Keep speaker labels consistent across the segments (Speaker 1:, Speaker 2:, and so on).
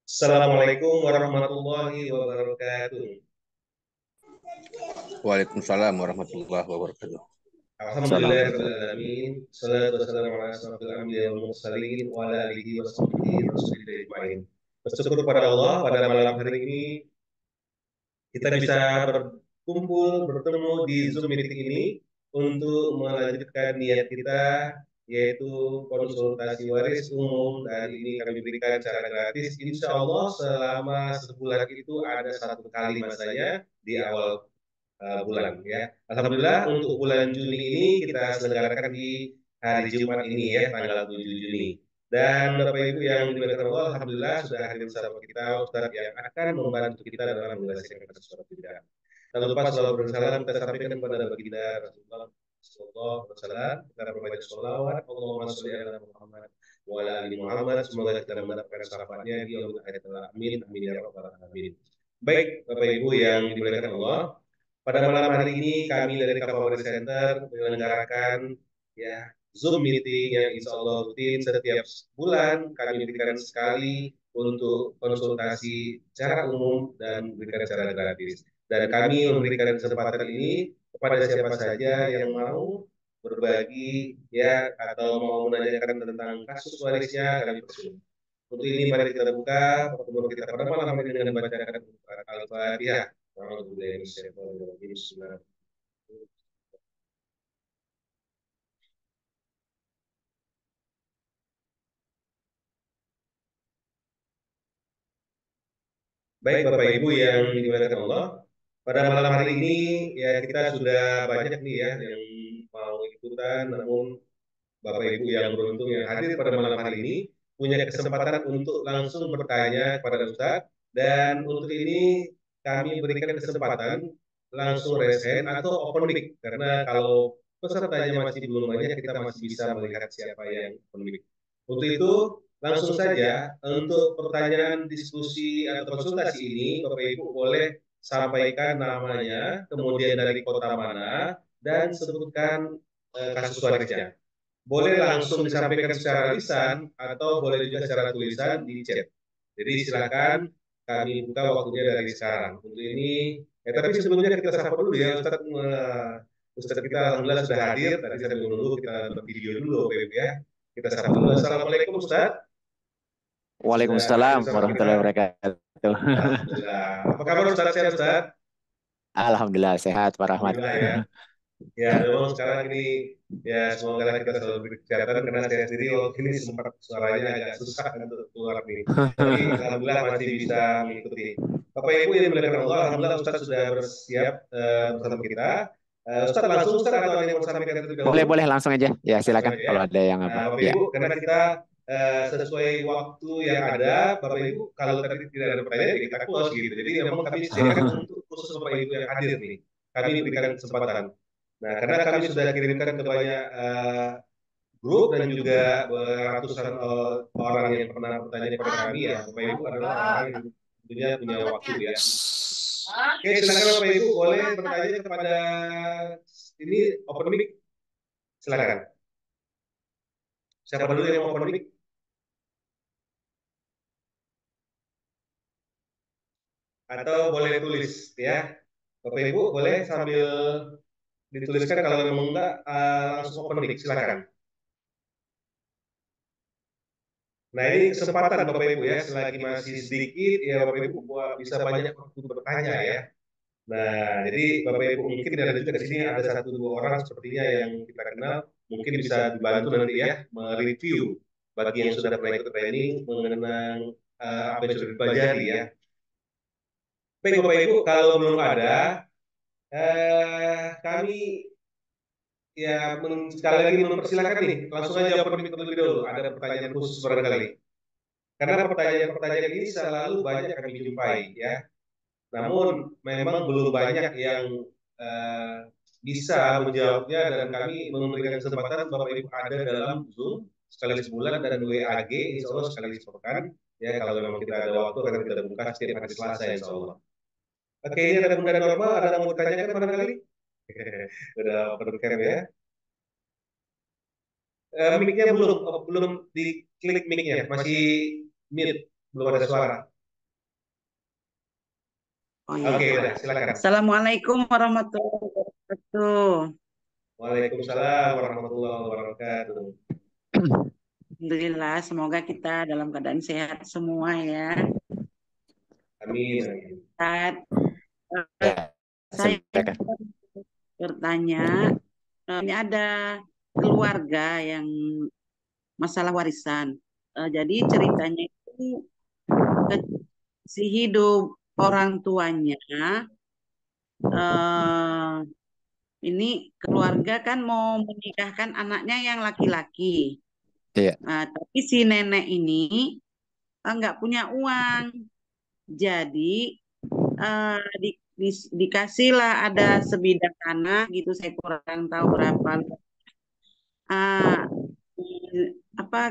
Speaker 1: Assalamualaikum warahmatullahi wabarakatuh.
Speaker 2: Waalaikumsalam warahmatullahi wabarakatuh.
Speaker 1: Alhamdulillah
Speaker 3: Salam.
Speaker 1: rabbil alamin. Salatu wassalamu ala asyrofil anbiya'i wal mursalin wa ala alihi wa sahbihi rasulillah ajmain. Bersyukur pada Allah pada malam hari ini kita bisa berkumpul bertemu di Zoom meeting ini untuk melanjutkan niat kita yaitu konsultasi waris umum dan ini kami berikan secara gratis. Insya Allah selama sebulan itu ada satu kali masanya di awal bulan ya. Alhamdulillah untuk bulan Juni ini kita selenggarakan di hari Jumat ini ya tanggal 7 Juni. Dan Bapak Ibu yang dimuliakan Allah, Alhamdulillah sudah hadir bersama kita Ustadz yang akan membantu kita dalam menyelesaikan suatu bidang. Tak lupa selalu bersalam kita sampaikan kepada baginda Rasulullah Sallallahu Alaihi Wasallam. Kita membaca sholawat Allahumma sholli ala Muhammad wa ala ali Muhammad. Semoga kita mendapatkan syafaatnya di yaumil akhir. Amin amin ya rabbal alamin. Baik Bapak Ibu yang dimuliakan Allah, pada malam hari ini kami dari Kapolri Center menyelenggarakan ya Zoom meeting yang insya Allah rutin setiap bulan kami berikan sekali untuk konsultasi secara umum dan berikan secara gratis. Dan kami memberikan kesempatan ini kepada siapa saja yang mau berbagi ya atau mau menanyakan tentang kasus warisnya kami persilakan. Untuk ini mari kita buka pertemuan kita pada malam hari ini dengan membacakan Al-Fatihah. Baik Bapak Ibu yang dimuliakan Allah, pada malam hari ini ya kita sudah banyak nih ya yang mau ikutan, namun Bapak Ibu yang beruntung yang hadir pada malam hari ini punya kesempatan untuk langsung bertanya kepada Ustadz, dan untuk ini kami berikan kesempatan langsung raise hand atau open mic karena kalau pesertanya masih belum banyak kita masih bisa melihat siapa yang open mic. Untuk itu langsung saja untuk pertanyaan diskusi atau konsultasi ini Bapak Ibu boleh sampaikan namanya, kemudian dari kota mana dan sebutkan kasus warisnya. Boleh langsung disampaikan secara lisan atau boleh juga secara tulisan di chat. Jadi silakan kami buka waktunya dari sekarang. Untuk ini, tapi sebelumnya kita sapa dulu ya Ustadz. Ustadz kita alhamdulillah sudah hadir. Tadi saya menunggu kita bervideo dulu Bapak Ibu ya. Kita sapa dulu. Assalamualaikum Ustadz. Sudah hadir
Speaker 3: Waalaikumsalam
Speaker 1: bersama kita.
Speaker 3: warahmatullahi wabarakatuh.
Speaker 1: Alhamdulillah. Apa kabar Ustadz? Sehat Ustadz?
Speaker 3: Alhamdulillah sehat, Pak Rahmat.
Speaker 1: Alhamdulillah ya. Ya, memang sekarang ini ya semoga kita selalu diberi kesehatan karena saya sendiri waktu ini sempat suaranya agak susah untuk keluar nih. Tapi alhamdulillah masih bisa mengikuti. Bapak Ibu yang dimuliakan Allah, alhamdulillah Ustaz sudah bersiap bersama kita. Ustaz langsung Ustaz atau ada yang mau sampaikan terlebih dahulu?
Speaker 3: Boleh, boleh langsung aja. Ya,
Speaker 1: Langsung
Speaker 3: silakan
Speaker 1: aja ya.
Speaker 3: kalau ada yang apa.
Speaker 1: Bapak
Speaker 3: Ya.
Speaker 1: Ibu, karena kita sesuai waktu yang ada, Bapak Ibu kalau tadi tidak ada pertanyaan ya kita close gitu. Jadi memang kami sediakan untuk khusus Bapak Ibu yang hadir nih. Kami berikan kesempatan. Nah, karena kami sudah kirimkan ke banyak grup dan juga ratusan orang yang pernah bertanya kepada kami ya, Bapak Ibu adalah orang yang tentunya punya waktu ya. Oke, silakan Bapak Ibu boleh bertanya kepada ini open mic, silakan. Siapa dulu yang mau open mic? Atau boleh tulis ya. Bapak Ibu boleh sambil dituliskan kalau memang enggak langsung open mic, silakan. Nah, ini kesempatan Bapak Ibu ya, selagi masih sedikit ya Bapak Ibu bisa banyak waktu bertanya ya. Nah, jadi Bapak Ibu mungkin ada juga di sini ada satu dua orang sepertinya yang kita kenal, mungkin bisa dibantu nanti ya mereview bagi yang sudah pernah ikut training mengenang apa yang sudah dipelajari ya. Baik Bapak Ibu, kalau belum ada, kami ya sekali lagi mempersilahkan nih, langsung aja open mic terlebih dahulu. Ada pertanyaan khusus barangkali. Karena pertanyaan-pertanyaan ini selalu banyak kami jumpai ya. Namun memang belum banyak yang eh, bisa menjawabnya dan kami memberikan kesempatan Bapak Ibu ada dalam Zoom sekali sebulan dan WAG insya Allah sekali sepekan ya kalau memang kita ada waktu akan kita buka setiap hari Selasa insya Allah. Oke, ini ada benda normal, ada yang mau ditanyakan barangkali? Udah open cam ya. Mic-nya belum diklik mic-nya, masih mute, belum ada suara.
Speaker 4: Oh iya.
Speaker 1: Oke, udah silakan.
Speaker 4: Assalamualaikum warahmatullahi wabarakatuh.
Speaker 1: Waalaikumsalam warahmatullahi wabarakatuh.
Speaker 4: Alhamdulillah, semoga kita dalam keadaan sehat semua ya.
Speaker 1: Amin. Amin.
Speaker 4: Ustaz,
Speaker 3: Ya,
Speaker 4: saya
Speaker 3: silakan.
Speaker 4: bertanya, ini ada keluarga yang masalah warisan. Jadi ceritanya itu si hidup orang tuanya, ini keluarga kan mau menikahkan anaknya yang laki-laki.
Speaker 3: Iya.
Speaker 4: Nah, tapi si nenek ini nggak punya uang. Jadi dikasihlah ada sebidang tanah gitu, saya kurang tahu berapa. Apa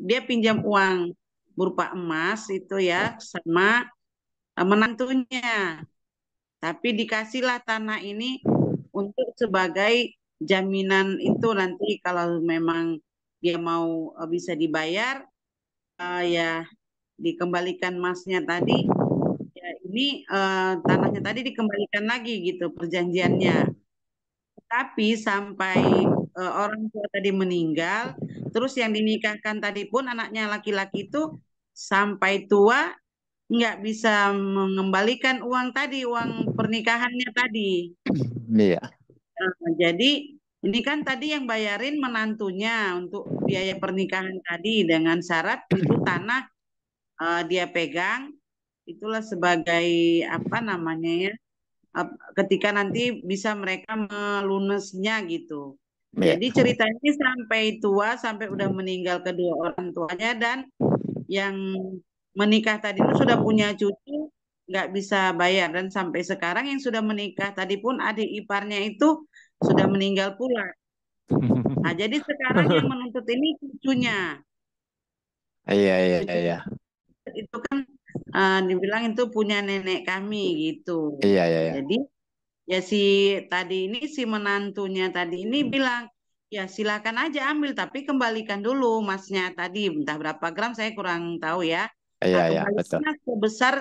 Speaker 4: dia pinjam uang berupa emas itu ya sama menantunya. Tapi dikasihlah tanah ini untuk sebagai jaminan itu nanti kalau memang dia mau bisa dibayar ya dikembalikan emasnya tadi. Ya, ini tanahnya tadi dikembalikan lagi gitu perjanjiannya. Tapi sampai orang tua tadi meninggal, terus yang dinikahkan tadi pun anaknya laki-laki itu sampai tua nggak bisa mengembalikan uang tadi, uang pernikahannya tadi.
Speaker 3: Iya.
Speaker 4: Jadi ini kan tadi yang bayarin menantunya untuk biaya pernikahan tadi dengan syarat itu tanah dia pegang, itulah sebagai apa namanya ya, ketika nanti bisa mereka melunasnya gitu.
Speaker 3: Iya.
Speaker 4: Jadi ceritanya sampai tua, sampai udah meninggal kedua orang tuanya dan yang menikah tadi itu sudah punya cucu, nggak bisa bayar dan sampai sekarang yang sudah menikah tadi pun adik iparnya itu sudah meninggal pula. Nah, jadi sekarang yang menuntut ini cucunya.
Speaker 3: Iya, iya, iya.
Speaker 4: Itu kan dibilang itu punya nenek kami gitu.
Speaker 3: Iya, iya, iya.
Speaker 4: Jadi ya si tadi ini si menantunya tadi ini bilang ya silakan aja ambil tapi kembalikan dulu emasnya tadi entah berapa gram saya kurang tahu ya.
Speaker 3: Iya,
Speaker 4: Nah,
Speaker 3: iya, betul.
Speaker 4: kembalikan sebesar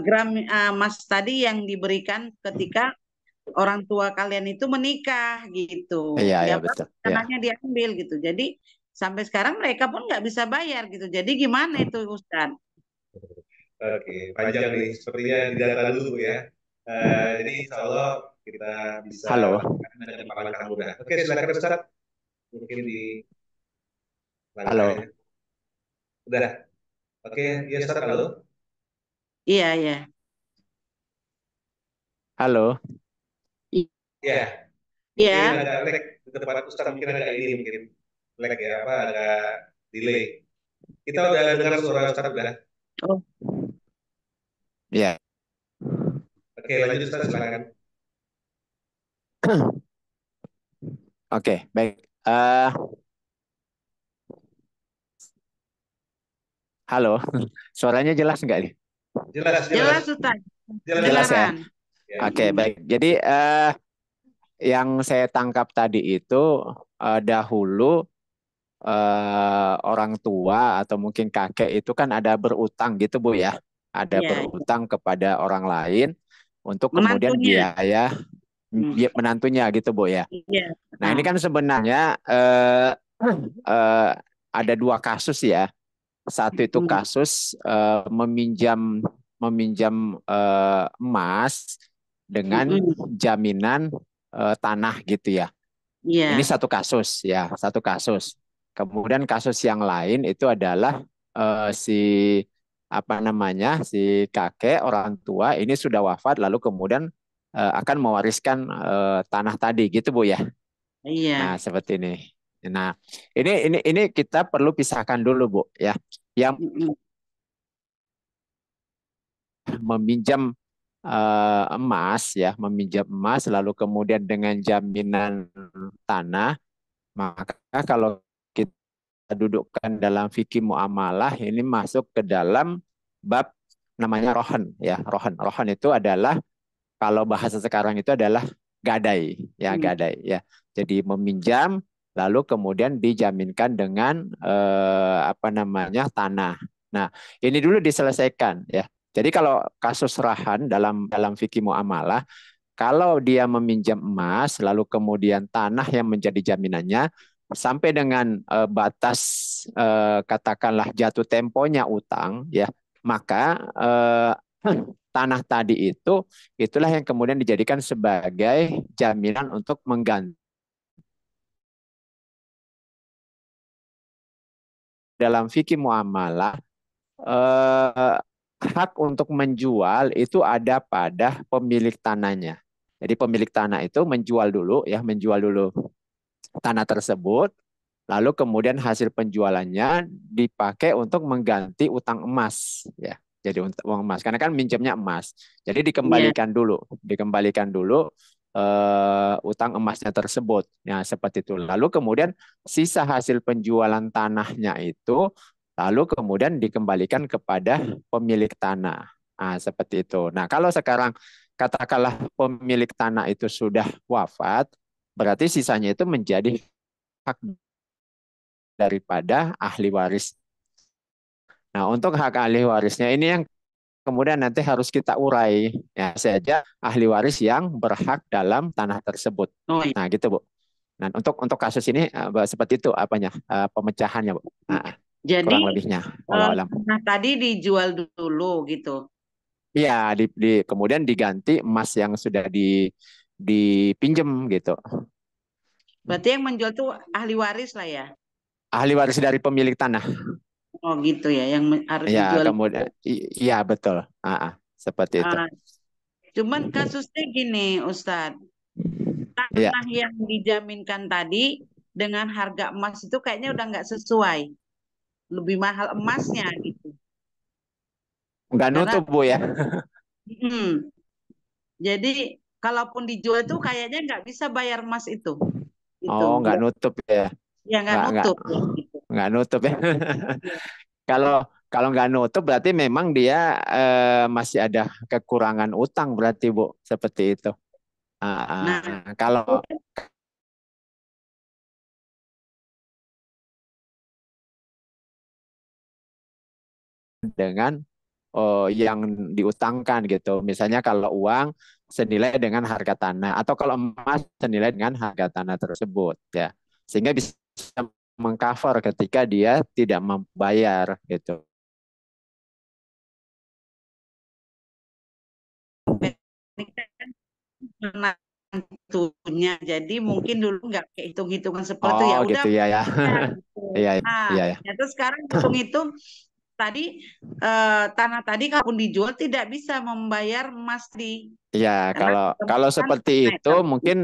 Speaker 4: gram emas tadi yang diberikan ketika orang tua kalian itu menikah gitu.
Speaker 3: Iya, iya,
Speaker 4: Ya
Speaker 3: betul. Iya.
Speaker 4: tanahnya diambil gitu. Jadi sampai sekarang mereka pun nggak bisa bayar gitu. Jadi gimana itu Ustaz?
Speaker 1: Oke, panjang nih. Sepertinya didata dulu ya. Jadi insya Allah kita bisa
Speaker 3: Halo.
Speaker 1: lakukan dengan langkah mudah. Oke, silakan Ustaz. Mungkin di
Speaker 3: Halo.
Speaker 1: langkahnya. Udah. Oke, ya Ustaz, halo.
Speaker 4: Iya, iya.
Speaker 3: Halo.
Speaker 1: Ya,
Speaker 4: Iya.
Speaker 1: mungkin agak lag di tempat Ustaz, mungkin agak ini mungkin lag ya, apa agak delay. Kita udah dengar suara Ustaz udah.
Speaker 4: Oh.
Speaker 3: Iya.
Speaker 1: Oke, lanjut Ustaz, silakan.
Speaker 3: Oke, baik. Halo, suaranya jelas nggak nih?
Speaker 1: Jelas,
Speaker 4: Jelas Ustaz.
Speaker 3: Jelas ya.
Speaker 4: Kedengaran.
Speaker 3: Oke, baik. Jadi yang saya tangkap tadi itu dahulu orang tua atau mungkin kakek itu kan ada berutang gitu Bu ya. Ada
Speaker 4: Iya.
Speaker 3: berutang kepada orang lain untuk kemudian
Speaker 4: Menantunya.
Speaker 3: biaya menantunya gitu Bu ya.
Speaker 4: Iya.
Speaker 3: Nah, ini kan sebenarnya ada dua kasus ya. Satu itu kasus meminjam emas dengan jaminan tanah gitu ya.
Speaker 4: Iya.
Speaker 3: Ini satu kasus ya, satu kasus. Kemudian kasus yang lain itu adalah si kakek orang tua ini sudah wafat lalu kemudian akan mewariskan tanah tadi gitu Bu ya.
Speaker 4: Iya.
Speaker 3: Nah, seperti ini. Nah, ini kita perlu pisahkan dulu Bu ya. Yang meminjam emas ya, meminjam emas lalu kemudian dengan jaminan tanah, maka kalau kita dudukkan dalam fikih muamalah ini masuk ke dalam bab namanya rohan ya. Rohan itu adalah kalau bahasa sekarang itu adalah gadai ya, gadai ya. Jadi meminjam lalu kemudian dijaminkan dengan tanah. Nah, ini dulu diselesaikan ya. Jadi kalau kasus rahan dalam fikih muamalah, kalau dia meminjam emas, lalu kemudian tanah yang menjadi jaminannya sampai dengan batas katakanlah jatuh temponya utang, ya, maka tanah tadi itulah yang kemudian dijadikan sebagai jaminan untuk mengganti. Dalam fikih muamalah, hak untuk menjual itu ada pada pemilik tanahnya. Jadi pemilik tanah itu menjual dulu tanah tersebut, lalu kemudian hasil penjualannya dipakai untuk mengganti utang emas, ya. Jadi uang emas, karena kan minjemnya emas. Jadi
Speaker 4: Iya.
Speaker 3: dikembalikan dulu utang emasnya tersebut. Ya, seperti itu. Lalu kemudian sisa hasil penjualan tanahnya itu lalu kemudian dikembalikan kepada pemilik tanah. Nah, seperti itu. Nah, kalau sekarang katakanlah pemilik tanah itu sudah wafat, berarti sisanya itu menjadi hak daripada ahli waris. Nah, untuk hak ahli warisnya ini yang kemudian nanti harus kita urai. Ya, saja ahli waris yang berhak dalam tanah tersebut.
Speaker 4: Oh, iya.
Speaker 3: Nah, gitu, Bu. Nah, untuk kasus ini seperti itu pemecahannya, Bu. Nah,
Speaker 4: Jadi
Speaker 3: kurang lebihnya. Walau alam.
Speaker 4: tanah tadi dijual dulu gitu.
Speaker 3: Iya, kemudian diganti emas yang sudah dipinjem gitu.
Speaker 4: Berarti yang menjual tuh ahli waris lah ya.
Speaker 3: Ahli waris dari pemilik tanah.
Speaker 4: Oh gitu ya, yang harus
Speaker 3: Ya,
Speaker 4: dijual.
Speaker 3: kemudian iya betul. Seperti itu.
Speaker 4: Cuman kasusnya gini, Ustadz.
Speaker 3: Iya.
Speaker 4: Tanah yang dijaminkan tadi dengan harga emas itu kayaknya udah nggak sesuai. Lebih mahal emasnya gitu.
Speaker 3: Nggak
Speaker 4: Karena
Speaker 3: nutup, Bu, ya.
Speaker 4: jadi kalaupun dijual tuh kayaknya nggak bisa bayar emas itu. Gitu.
Speaker 3: Oh, nggak nutup ya.
Speaker 4: Ya nggak nutup ya, gitu.
Speaker 3: Nggak nutup ya. Kalau kalau nggak nutup berarti memang dia masih ada kekurangan utang berarti, Bu, seperti itu.
Speaker 4: Nah,
Speaker 3: Kalau dengan yang diutangkan gitu. Misalnya kalau uang senilai dengan harga tanah atau kalau emas senilai dengan harga tanah tersebut, ya. Sehingga bisa mengcover ketika dia tidak membayar gitu.
Speaker 4: ini kan menantunya, jadi mungkin dulu nggak kayak hitung-hitungan seperti itu, ya
Speaker 3: Oh,
Speaker 4: udah
Speaker 3: gitu ya, ya.
Speaker 4: gitu.
Speaker 3: Iya,
Speaker 4: Nah,
Speaker 3: iya, ya.
Speaker 4: ternyata sekarang hitung-hitung tadi tanah tadi kalaupun dijual tidak bisa membayar emas di
Speaker 3: Iya,
Speaker 4: karena
Speaker 3: kalau
Speaker 4: kan
Speaker 3: seperti
Speaker 4: naik
Speaker 3: itu mungkin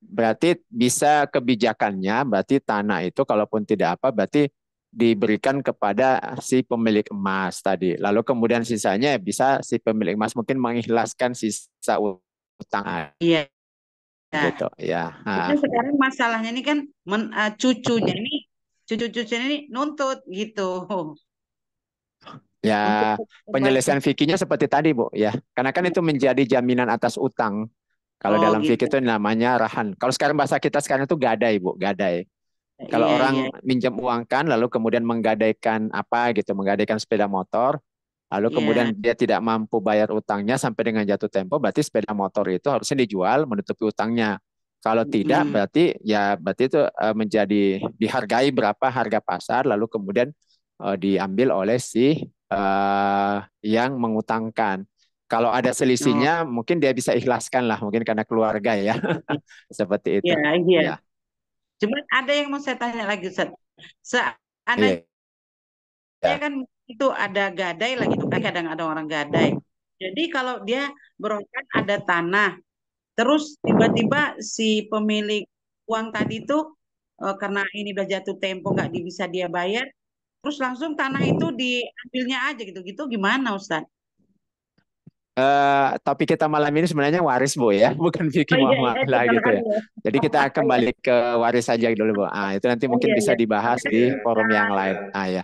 Speaker 3: berarti bisa kebijakannya, berarti tanah itu kalaupun tidak apa, berarti diberikan kepada si pemilik emas tadi. Lalu kemudian sisanya bisa si pemilik emas mungkin mengikhlaskan sisa utang
Speaker 4: Iya.
Speaker 3: gitu ya.
Speaker 4: Itu sekarang masalahnya ini kan cucunya ini nuntut gitu.
Speaker 3: Ya,
Speaker 4: Untuk
Speaker 3: penyelesaian fikihnya seperti tadi, Bu, ya. Karena kan itu menjadi jaminan atas utang. Kalau dalam fikih
Speaker 4: gitu.
Speaker 3: itu namanya rahan. Kalau sekarang bahasa kita sekarang itu gadai, Bu, gadai. Kalau
Speaker 4: Iya,
Speaker 3: orang
Speaker 4: iya.
Speaker 3: minjam uang kan, lalu kemudian menggadaikan apa gitu, menggadaikan sepeda motor, lalu kemudian
Speaker 4: Iya.
Speaker 3: dia tidak mampu bayar utangnya sampai dengan jatuh tempo, berarti sepeda motor itu harusnya dijual menutupi utangnya. Kalau tidak, berarti itu menjadi dihargai berapa harga pasar, lalu kemudian diambil oleh si yang mengutangkan. Kalau ada
Speaker 4: Oh,
Speaker 3: selisihnya, mungkin dia bisa ikhlaskan lah, mungkin karena keluarga ya, seperti itu.
Speaker 4: iya, iya.
Speaker 3: Ya,
Speaker 4: Cuman ada yang mau saya tanya lagi, Ustaz. Seandainya
Speaker 3: iya. Ya.
Speaker 4: kan itu ada gadai lah gitu kan, kadang ada orang gadai. Jadi kalau dia berontak ada tanah, terus tiba-tiba si pemilik uang tadi itu karena ini udah jatuh tempo nggak bisa dia bayar, terus langsung tanah itu diambilnya aja gitu-gitu, gimana Ustaz?
Speaker 3: Topik kita malam ini sebenarnya waris, Bu, ya, bukan fikih
Speaker 4: Oh iya, iya, itu
Speaker 3: muamalah gitu ya.
Speaker 4: salah ya.
Speaker 3: Jadi kita
Speaker 4: Oh iya,
Speaker 3: kembali ke waris saja dulu, Bu. Itu nanti
Speaker 4: oh
Speaker 3: mungkin
Speaker 4: iya,
Speaker 3: bisa
Speaker 4: iya.
Speaker 3: dibahas di forum yang lain. Ya, iya,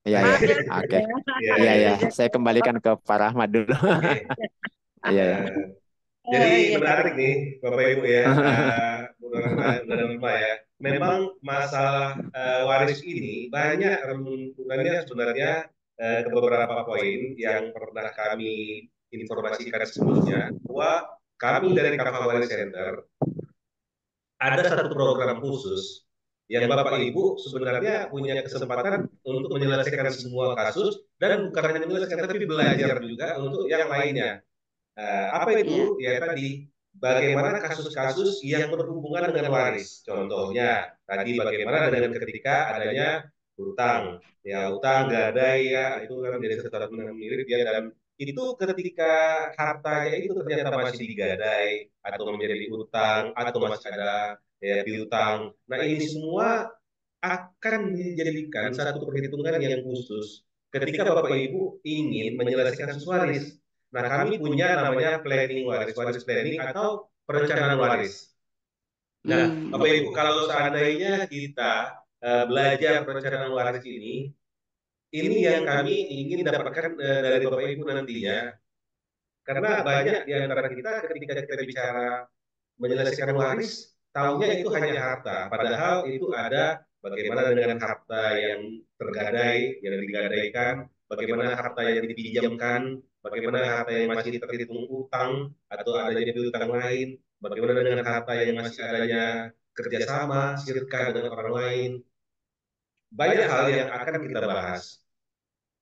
Speaker 3: ya.
Speaker 4: Maaf ya,
Speaker 3: Oke.
Speaker 4: Ustaz
Speaker 1: Iya,
Speaker 3: Iya,
Speaker 1: iya,
Speaker 3: ya.
Speaker 1: iya.
Speaker 3: Saya kembalikan ke Pak Rahmat dulu.
Speaker 1: Oke.
Speaker 3: Iya, ya.
Speaker 1: Eh, Jadi
Speaker 4: Iya.
Speaker 1: menarik nih, Bapak Ibu ya, Bunda Norma ya. Memang masalah waris ini banyak renungannya sebenarnya ke beberapa poin yang pernah kami informasikan sebelumnya, bahwa kami dari Kafawari Center ada satu program khusus yang Bapak Ibu sebenarnya punya kesempatan untuk menyelesaikan semua kasus, dan bukan hanya menyelesaikan tapi belajar juga untuk yang lainnya. Apa
Speaker 4: Iya.
Speaker 1: itu? Ya tadi, bagaimana kasus-kasus yang berhubungan dengan waris. Contohnya, tadi bagaimana dengan ketika adanya hutang. Ya, hutang, gadai, ya, itu kan jadi sesuatu yang mirip ya. Dan itu ketika hartanya itu ternyata masih digadai, atau menjadi hutang, atau masih ada ya piutang. Nah, ini semua akan dijadikan satu perhitungan yang khusus ketika Bapak Ibu ingin menyelesaikan kasus waris. Nah, kami punya namanya planning waris, waris planning atau perencanaan waris. Nah, Bapak Ibu, kalau seandainya kita belajar perencanaan waris ini yang kami ingin dapatkan dari Bapak Ibu nantinya, karena banyak di antara kita ketika kita bicara menyelesaikan waris, taunya itu hanya harta. Padahal itu ada bagaimana dengan harta yang tergadai, yang digadaikan, bagaimana harta yang dipinjamkan, bagaimana harta yang masih terhitung utang atau adanya piutang lain, bagaimana dengan harta yang masih adanya kerjasama, sirka dengan orang lain. Banyak hal yang akan kita bahas.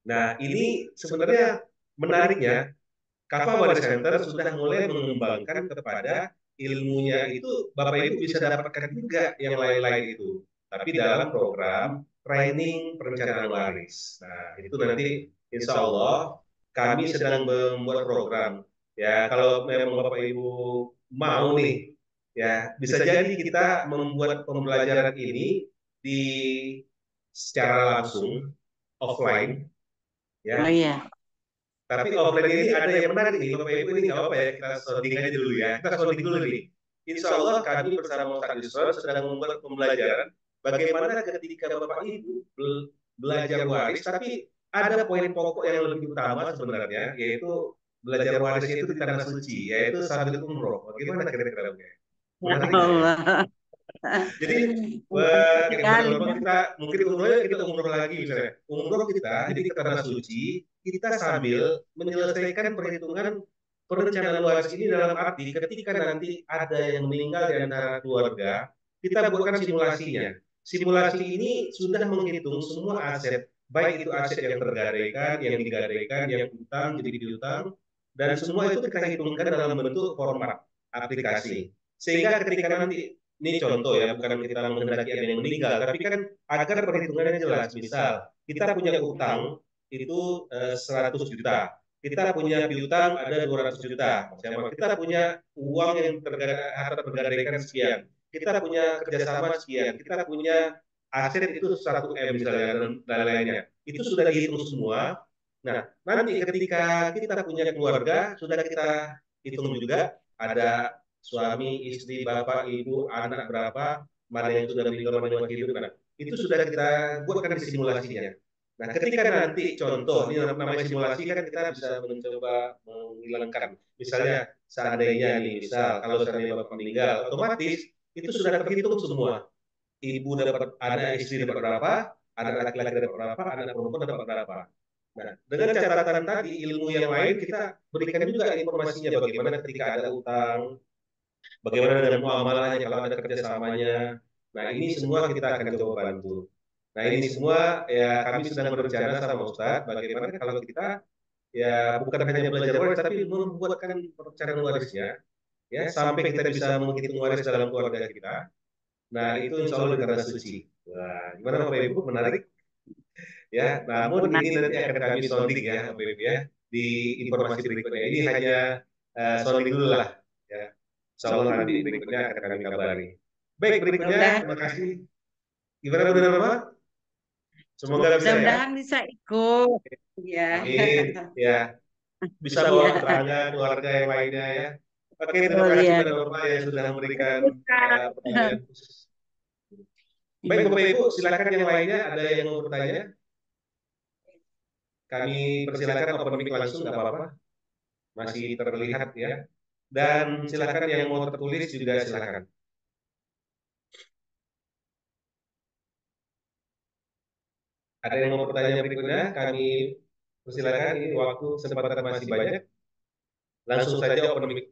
Speaker 1: Nah, ini sebenarnya menariknya, Kava Water Center sudah mulai mengembangkan kepada ilmunya itu Bapak Ibu bisa dapatkan juga yang lain-lain itu. Tapi dalam program training perencanaan waris. Nah, itu nanti insya Allah kami sedang membuat program. Ya, kalau memang Bapak Ibu mau nih, ya bisa jadi kita membuat pembelajaran ini di secara langsung offline,
Speaker 4: Oh
Speaker 1: ya.
Speaker 4: iya.
Speaker 1: Tapi offline ini ada yang menarik nih, Bapak Ibu, ini nggak apa-apa ya, kita sounding aja dulu ya. Kita sounding dulu nih. Insya Allah kami bersama Ustaz Yusron sedang membuat pembelajaran bagaimana ketika Bapak Ibu belajar waris, tapi ada poin pokok yang lebih utama sebenarnya, yaitu belajar warisnya itu di tanah suci, yaitu sambil umroh. Bagaimana kira-kira?
Speaker 4: Ya
Speaker 1: Menarik nggak ya?
Speaker 4: Allah.
Speaker 1: Jadi
Speaker 4: Menarik
Speaker 1: kayak gimana
Speaker 4: sekali.
Speaker 1: Bapak, kita mungkin umrohnya kita umroh lagi misalnya. Umroh kita jadi ke tanah suci, kita sambil menyelesaikan perhitungan perencanaan waris ini dalam arti ketika nanti ada yang meninggal di antara keluarga, kita buatkan simulasinya. Simulasi ini sudah menghitung semua aset, baik itu aset yang tergadaikan, yang digadaikan, yang utang, jadi piutang, dan semua itu kita hitungkan dalam bentuk format aplikasi. Sehingga ketika nanti, ini contoh ya, bukan kita menghendaki ada yang meninggal, tapi kan agar perhitungannya jelas. Misal, kita punya utang itu 100 juta, kita punya piutang ada 200 juta, kita punya uang yang harta tergadaikan sekian, kita punya kerjasama sekian, kita punya aset itu 1 M misalnya, dan lainnya. Itu sudah dihitung semua. Nah, nanti ketika kita punya keluarga, sudah kita hitung juga ada suami, istri, bapak, ibu, anak berapa, mana yang sudah meninggal, mana yang masih hidup. Nah, itu sudah kita buatkan di simulasinya. Nah, ketika nanti contoh, ini namanya simulasi kan kita bisa mencoba menghilangkan. Misalnya, seandainya nih, misal kalau seandainya bapak meninggal, otomatis itu sudah terhitung semua. Ibu dapat, anak istri dapat berapa, anak laki-laki dapat berapa, anak perempuan dapat berapa. Nah, dengan catatan tadi, ilmu yang lain kita berikan juga informasinya bagaimana ketika ada utang, bagaimana dengan muamalahnya kalau ada kerjasamanya. Nah, ini semua kita akan coba bantu. Nah, ini semua ya kami sedang berencana sama Ustadz bagaimana kalau kita ya bukan hanya belajar waris tapi membuatkan perencanaan warisnya ya sampai kita bisa menghitung waris dalam keluarga kita. Nah, itu insya Allah di tanah suci. Wah, gimana Bapak Ibu? Menarik ya. Namun ini
Speaker 4: Menarik.
Speaker 1: nanti akan kami sounding ya Bapak Ibu ya di informasi berikutnya. Ini hanya sounding dulu lah ya. Insya Allah nanti berikutnya akan kami kabari. Baik, berikutnya
Speaker 4: Mudah-mudahan
Speaker 1: terima kasih. Gimana Bunda Norma? Semoga bisa ya.
Speaker 4: mudah-mudahan bisa ikut. Ya.
Speaker 1: Amin. Ya, bisa bawa
Speaker 4: Iya.
Speaker 1: tetangga, keluarga yang lainnya ya. Oke, terima
Speaker 4: Oh
Speaker 1: kasih
Speaker 4: iya.
Speaker 1: Bunda Norma yang sudah memberikan
Speaker 4: Ustaz.
Speaker 1: pertanyaan khusus. Baik,
Speaker 4: Iya.
Speaker 1: Bapak Ibu, silakan yang lainnya ada yang mau bertanya. Kami persilakan open mic langsung, nggak apa-apa. Masih terlihat ya. Dan silakan yang mau tertulis juga silakan. Ada yang mau bertanya berikutnya? Kami Silakan, ini waktu kesempatan masih banyak. Langsung saja open mic.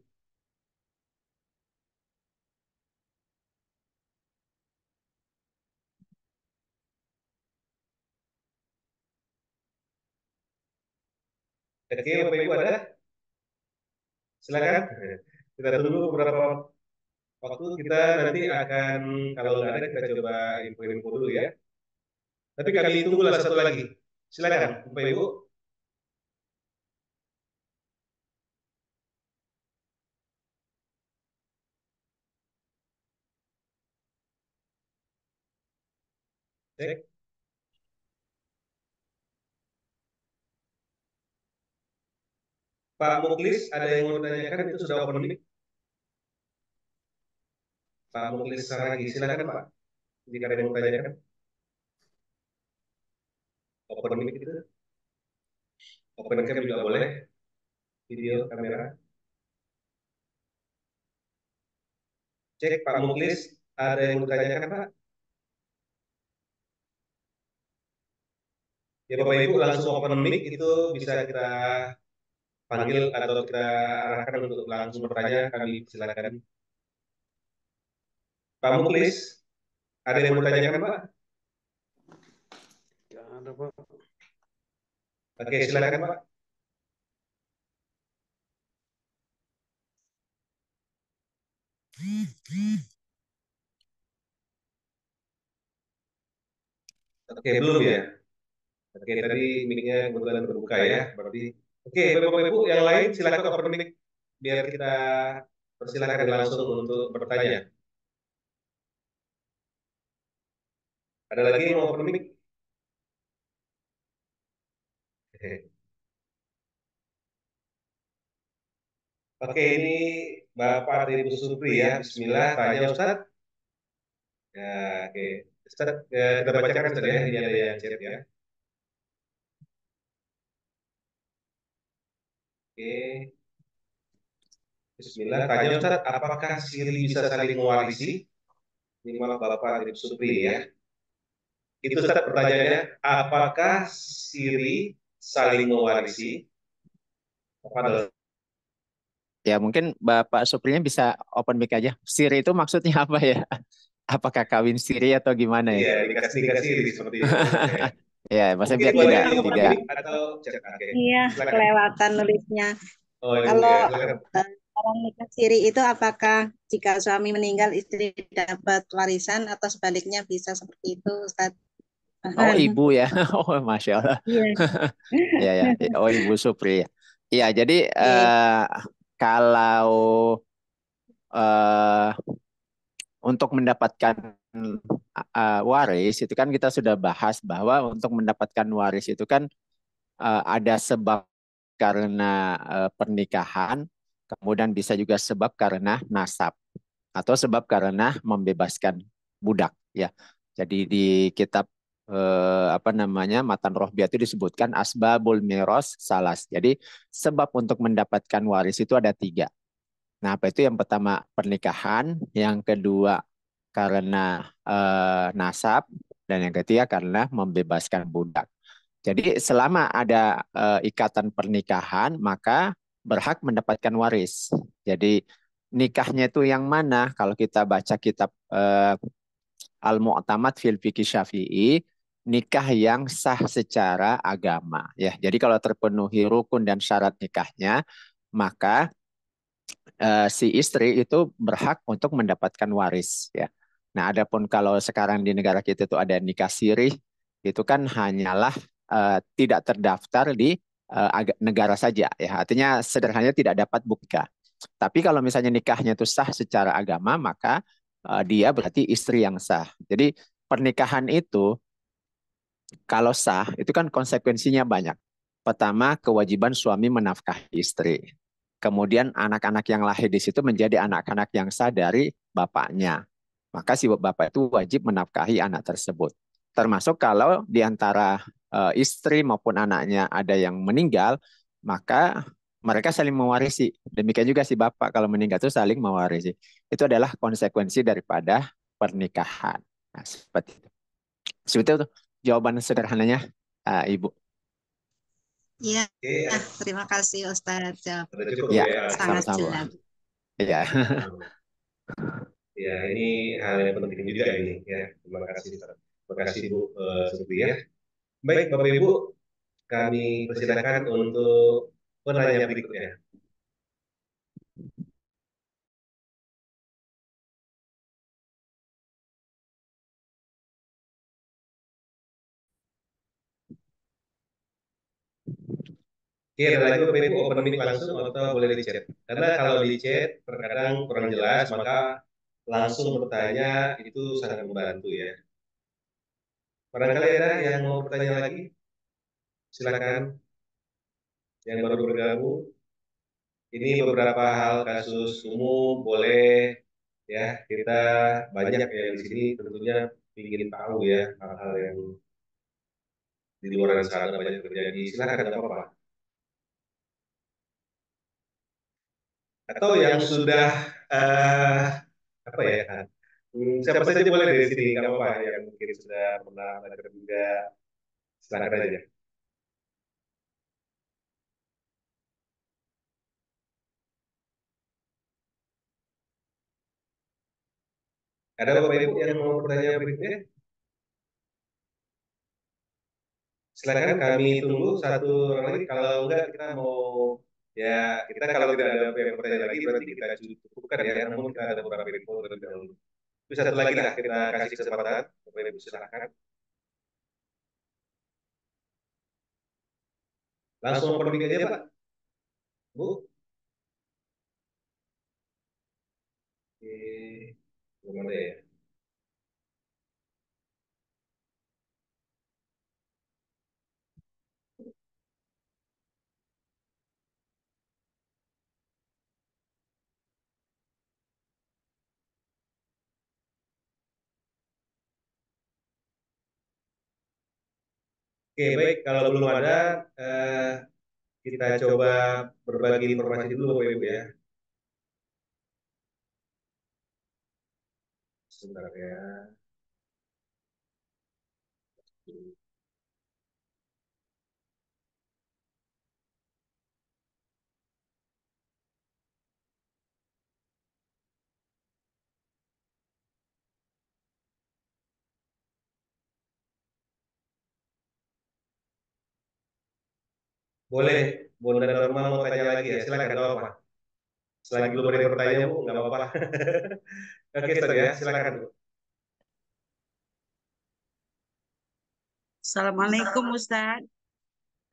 Speaker 1: Oke, Bapak Ibu ada? Silakan. Kita tunggu beberapa waktu. Kita nanti akan, kalau nggak ada, kita coba info-info dulu ya. Tapi kami tunggulah satu lagi. Silakan, Bapak Ibu. Cek. Pak Muklis, ada yang mau ditanyakan? Itu sudah open mic. Pak Muklis Saragi, silakan Pak. Jika ada yang mau ditanyakan, open mic itu. Open cam juga boleh. Video, kamera. Cek Pak Muklis, ada yang mau ditanyakan Pak? Ya Bapak Ibu langsung open mic itu bisa kita panggil atau kita arahkan untuk langsung bertanya, kami silakan. Pak Muklis, ada yang mau ditanyakan Pak?
Speaker 5: Nggak ada, Pak.
Speaker 1: Oke, silakan Pak. Oke, belum ya? Oke, tadi mic-nya kebetulan terbuka ya, berarti. Oke, Bapak Ibu yang lain silakan open mic biar kita persilakan langsung untuk bertanya. Ada lagi yang mau open mic? Oke, ini Bapak dari Bu Supri ya. Bismillah, tanya Ustaz. Ya, oke. Ustaz, ya, kita bacakan Ustaz ya. Ini ada yang chat ya. Oke. Bismillah, tanya Ustaz, apakah siri bisa saling mewarisi? Ini malah Bapak dari Bu Supri ya. Itu Ustaz pertanyaannya, apakah siri saling mewarisi? Apa
Speaker 3: Ya mungkin Bapak Suprinya bisa open mic aja. Siri itu maksudnya apa ya? Apakah kawin siri atau gimana ya?
Speaker 1: iya, nikah siri seperti itu.
Speaker 3: Ya, maksudnya
Speaker 1: Mungkin
Speaker 3: biar
Speaker 1: boleh
Speaker 3: tidak
Speaker 1: di open
Speaker 3: tidak.
Speaker 1: mic atau chat. Oke,
Speaker 6: Iya,
Speaker 1: silakan.
Speaker 6: kelewatan nulisnya.
Speaker 1: Oh, ini
Speaker 6: Kalau
Speaker 1: ya, silakan.
Speaker 6: orang nikah siri itu apakah jika suami meninggal istri dapat warisan atau sebaliknya bisa seperti itu, Ustaz?
Speaker 3: Oh ibu ya, oh masya Allah.
Speaker 6: Iya.
Speaker 3: Ya ya, oh Ibu Supri. Ya jadi
Speaker 6: Iya.
Speaker 3: kalau eh, untuk mendapatkan waris itu kan kita sudah bahas bahwa untuk mendapatkan waris itu kan ada sebab karena pernikahan, kemudian bisa juga sebab karena nasab atau sebab karena membebaskan budak ya. Jadi di kitab apa namanya Matan Rohbiyah itu disebutkan asbabul miros salas. Jadi sebab untuk mendapatkan waris itu ada 3. Nah, apa itu? Yang pertama pernikahan, yang kedua karena nasab, dan yang ketiga karena membebaskan budak. Jadi selama ada ikatan pernikahan, maka berhak mendapatkan waris. Jadi nikahnya itu yang mana? Kalau kita baca kitab Al-Mu'tamad fil Fiqih Syafi'i, nikah yang sah secara agama. Ya, jadi kalau terpenuhi rukun dan syarat nikahnya, maka si istri itu berhak untuk mendapatkan waris. Ya. Nah, adapun kalau sekarang di negara kita itu ada nikah sirih, itu kan hanyalah tidak terdaftar di negara saja. Ya, artinya sederhananya tidak dapat bukti. Tapi kalau misalnya nikahnya itu sah secara agama, maka dia berarti istri yang sah. Jadi pernikahan itu kalau sah, itu kan konsekuensinya banyak. Pertama, kewajiban suami menafkahi istri. Kemudian anak-anak yang lahir di situ menjadi anak-anak yang sah dari bapaknya. Maka si bapak itu wajib menafkahi anak tersebut. Termasuk kalau di antara istri maupun anaknya ada yang meninggal, maka mereka saling mewarisi. Demikian juga si bapak kalau meninggal itu saling mewarisi. Itu adalah konsekuensi daripada pernikahan. Nah, seperti itu. Seperti itu jawaban sederhananya, Ibu.
Speaker 6: Iya,
Speaker 1: Oke,
Speaker 6: terima kasih Ustadz.
Speaker 1: sudah cukup
Speaker 3: Ya,
Speaker 1: ya.
Speaker 6: Sangat
Speaker 3: sama-sama.
Speaker 6: jelas.
Speaker 3: Ya.
Speaker 1: Ya, ini hal yang penting juga ini ya. Terima kasih, Ustaz. Terima kasih Bu Sufi ya. Baik, Bapak Ibu, kami persilakan untuk penanya berikutnya. Oke, ada lagi Bapak Ibu open mic langsung atau boleh di chat? Karena kalau di chat terkadang kurang jelas, maka langsung bertanya itu sangat membantu ya. Barangkali ada yang mau bertanya lagi, silakan. Yang baru bergabung, ini beberapa hal kasus umum boleh ya, kita banyak ya di sini tentunya ingin tahu ya hal-hal yang di luar sana banyak terjadi. Silakan, nggak apa-apa. Atau yang sudah eh apa ya kan? Siapa saja boleh dari sini, nggak apa-apa. Yang mungkin sudah pernah belajar juga, silakan aja. Ada Bapak Ibu yang mau bertanya berikutnya? Silakan, kami tunggu satu orang lagi. Kalau enggak kita mau ya, kita kalau tidak ada yang bertanya lagi berarti kita cukupkan ya. Namun kita ada beberapa info terlebih dahulu. Itu satu lagi lah kita kasih kesempatan. Bapak Ibu silakan. Langsung open mic aja Pak. Bu. Oke. Belum ada ya. Oke, baik. Kalau belum ada, kita coba berbagi informasi dulu Bapak Ibu ya. Sebentar ya. Boleh, Bunda Norma mau tanya lagi ya. Silakan, nggak apa-apa. Selagi belum ada yang bertanya Bu, nggak apa-apa. Oke, Ustaz ya. Silakan Bu.
Speaker 4: Assalamualaikum Ustadz.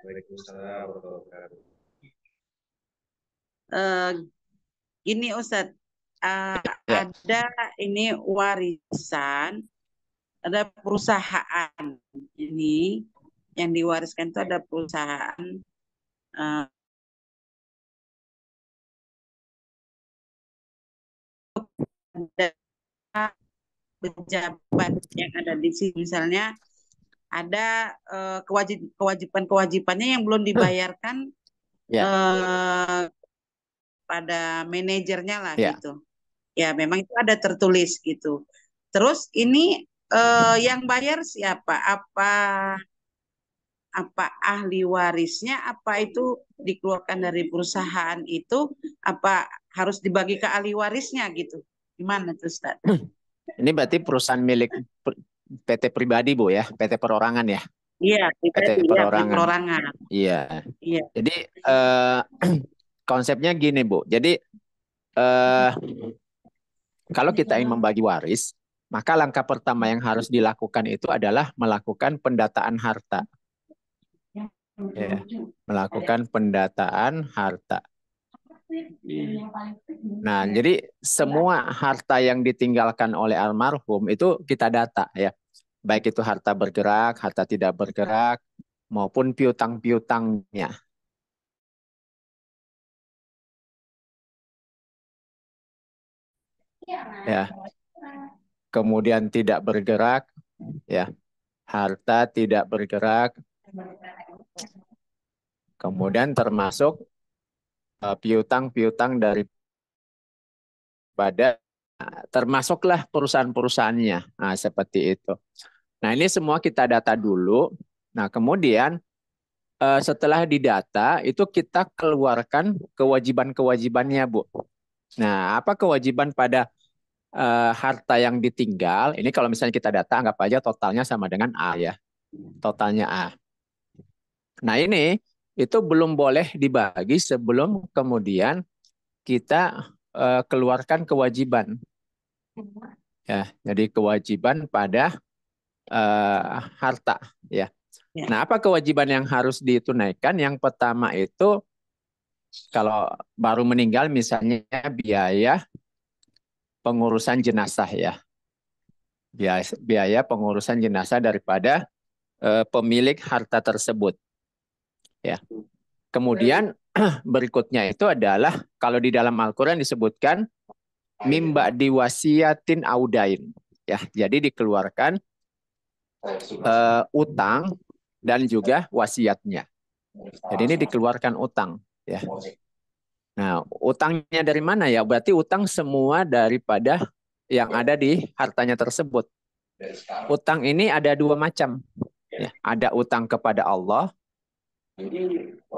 Speaker 1: Waalaikumsalam warahmatullahi wabarakatuh.
Speaker 4: Eh, Gini Ustadz,
Speaker 3: Ya.
Speaker 4: ada ini warisan, ada perusahaan ini yang diwariskan itu ada perusahaan eh, ada pejabat yang ada di sini, misalnya ada kewajiban-kewajibannya yang belum dibayarkan
Speaker 3: Ya.
Speaker 4: pada manajernya lah
Speaker 3: Ya.
Speaker 4: gitu. Ya memang itu ada tertulis gitu. Terus ini yang bayar siapa? Apa ahli warisnya? Apa itu dikeluarkan dari perusahaan itu? Apa harus dibagi ke ahli warisnya gitu? Gimana tuh Ustaz?
Speaker 3: Ini berarti perusahaan milik PT pribadi Bu ya, PT perorangan ya.
Speaker 4: Iya,
Speaker 3: PT
Speaker 4: pribadi ya,
Speaker 3: perorangan.
Speaker 4: perorangan.
Speaker 3: Iya.
Speaker 4: Iya.
Speaker 3: Jadi konsepnya gini Bu. Jadi kalau kita ingin membagi waris, maka langkah pertama yang harus dilakukan itu adalah melakukan pendataan harta. Ya, melakukan pendataan harta. Nah, jadi semua harta yang ditinggalkan oleh almarhum itu kita data ya. Baik itu harta bergerak, harta tidak bergerak, maupun piutang-piutangnya. Ya. Kemudian tidak bergerak, ya. Harta tidak bergerak. Kemudian termasuk piutang-piutang daripada termasuklah perusahaan-perusahaannya. Nah, seperti itu. Nah, ini semua kita data dulu. Nah, kemudian setelah didata itu kita keluarkan kewajiban-kewajibannya, Bu. Nah, apa kewajiban pada harta yang ditinggal? Ini kalau misalnya kita data, anggap aja totalnya sama dengan A ya. Totalnya A. Nah, ini itu belum boleh dibagi sebelum kemudian kita keluarkan kewajiban. Ya, jadi kewajiban pada harta ya. Nah, apa kewajiban yang harus ditunaikan? Yang pertama itu kalau baru meninggal misalnya biaya pengurusan jenazah ya. Biaya pengurusan jenazah daripada pemilik harta tersebut. Ya. Kemudian berikutnya itu adalah kalau di dalam Al-Qur'an disebutkan mimba diwasiatin audain. Ya, jadi dikeluarkan utang dan juga wasiatnya. Jadi ini dikeluarkan utang ya. Nah, utangnya dari mana ya? Berarti utang semua daripada yang ada di hartanya tersebut. Utang ini ada dua macam. Ya, ada utang kepada Allah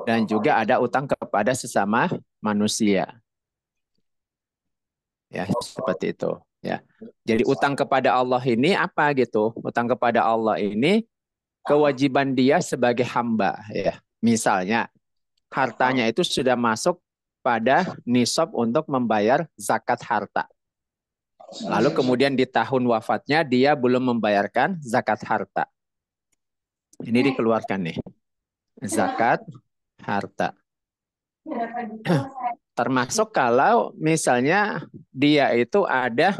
Speaker 3: dan juga ada utang kepada sesama manusia. Ya, seperti itu. Ya. Jadi utang kepada Allah ini apa gitu? Utang kepada Allah ini kewajiban dia sebagai hamba. Ya. Misalnya hartanya itu sudah masuk pada nisab untuk membayar zakat harta. Lalu kemudian di tahun wafatnya dia belum membayarkan zakat harta. Ini dikeluarkan nih. Zakat harta. Termasuk kalau misalnya dia itu ada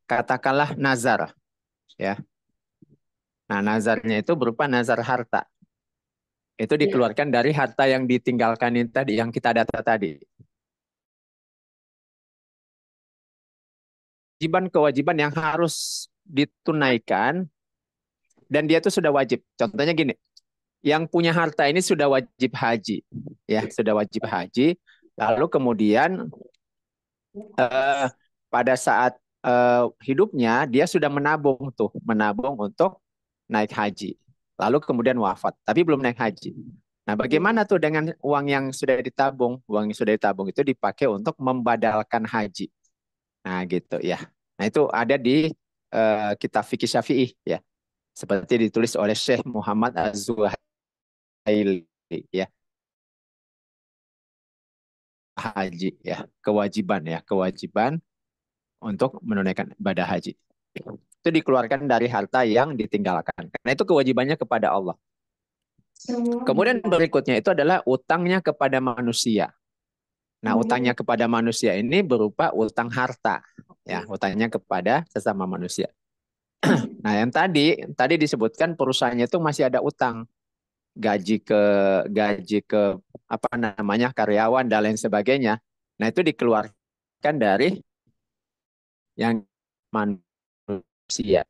Speaker 3: katakanlah nazar. Ya. Nah, nazarnya itu berupa nazar harta. Itu dikeluarkan dari harta yang ditinggalkan ini tadi, yang kita data tadi. Kewajiban yang harus ditunaikan dan dia itu sudah wajib. Contohnya gini, yang punya harta ini sudah wajib haji, ya sudah wajib haji. Lalu kemudian pada saat hidupnya dia sudah menabung untuk naik haji. Lalu kemudian wafat, tapi belum naik haji. Nah, bagaimana tuh dengan uang yang sudah ditabung? Uang yang sudah ditabung itu dipakai untuk membadalkan haji. Nah, gitu ya. Nah, itu ada di kitab fikih Syafi'i ya. Seperti ditulis oleh Syekh Muhammad Az-Zuhaili ya. Haji ya, kewajiban untuk menunaikan ibadah haji. Itu dikeluarkan dari harta yang ditinggalkan. Karena itu kewajibannya kepada Allah. Kemudian berikutnya itu adalah utangnya kepada manusia. Nah, utangnya kepada manusia ini berupa utang harta. Ya, utangnya kepada sesama manusia. Nah, yang tadi disebutkan perusahaannya itu masih ada utang. Gaji ke apa namanya karyawan dan lain sebagainya. Nah, itu dikeluarkan dari yang manusia.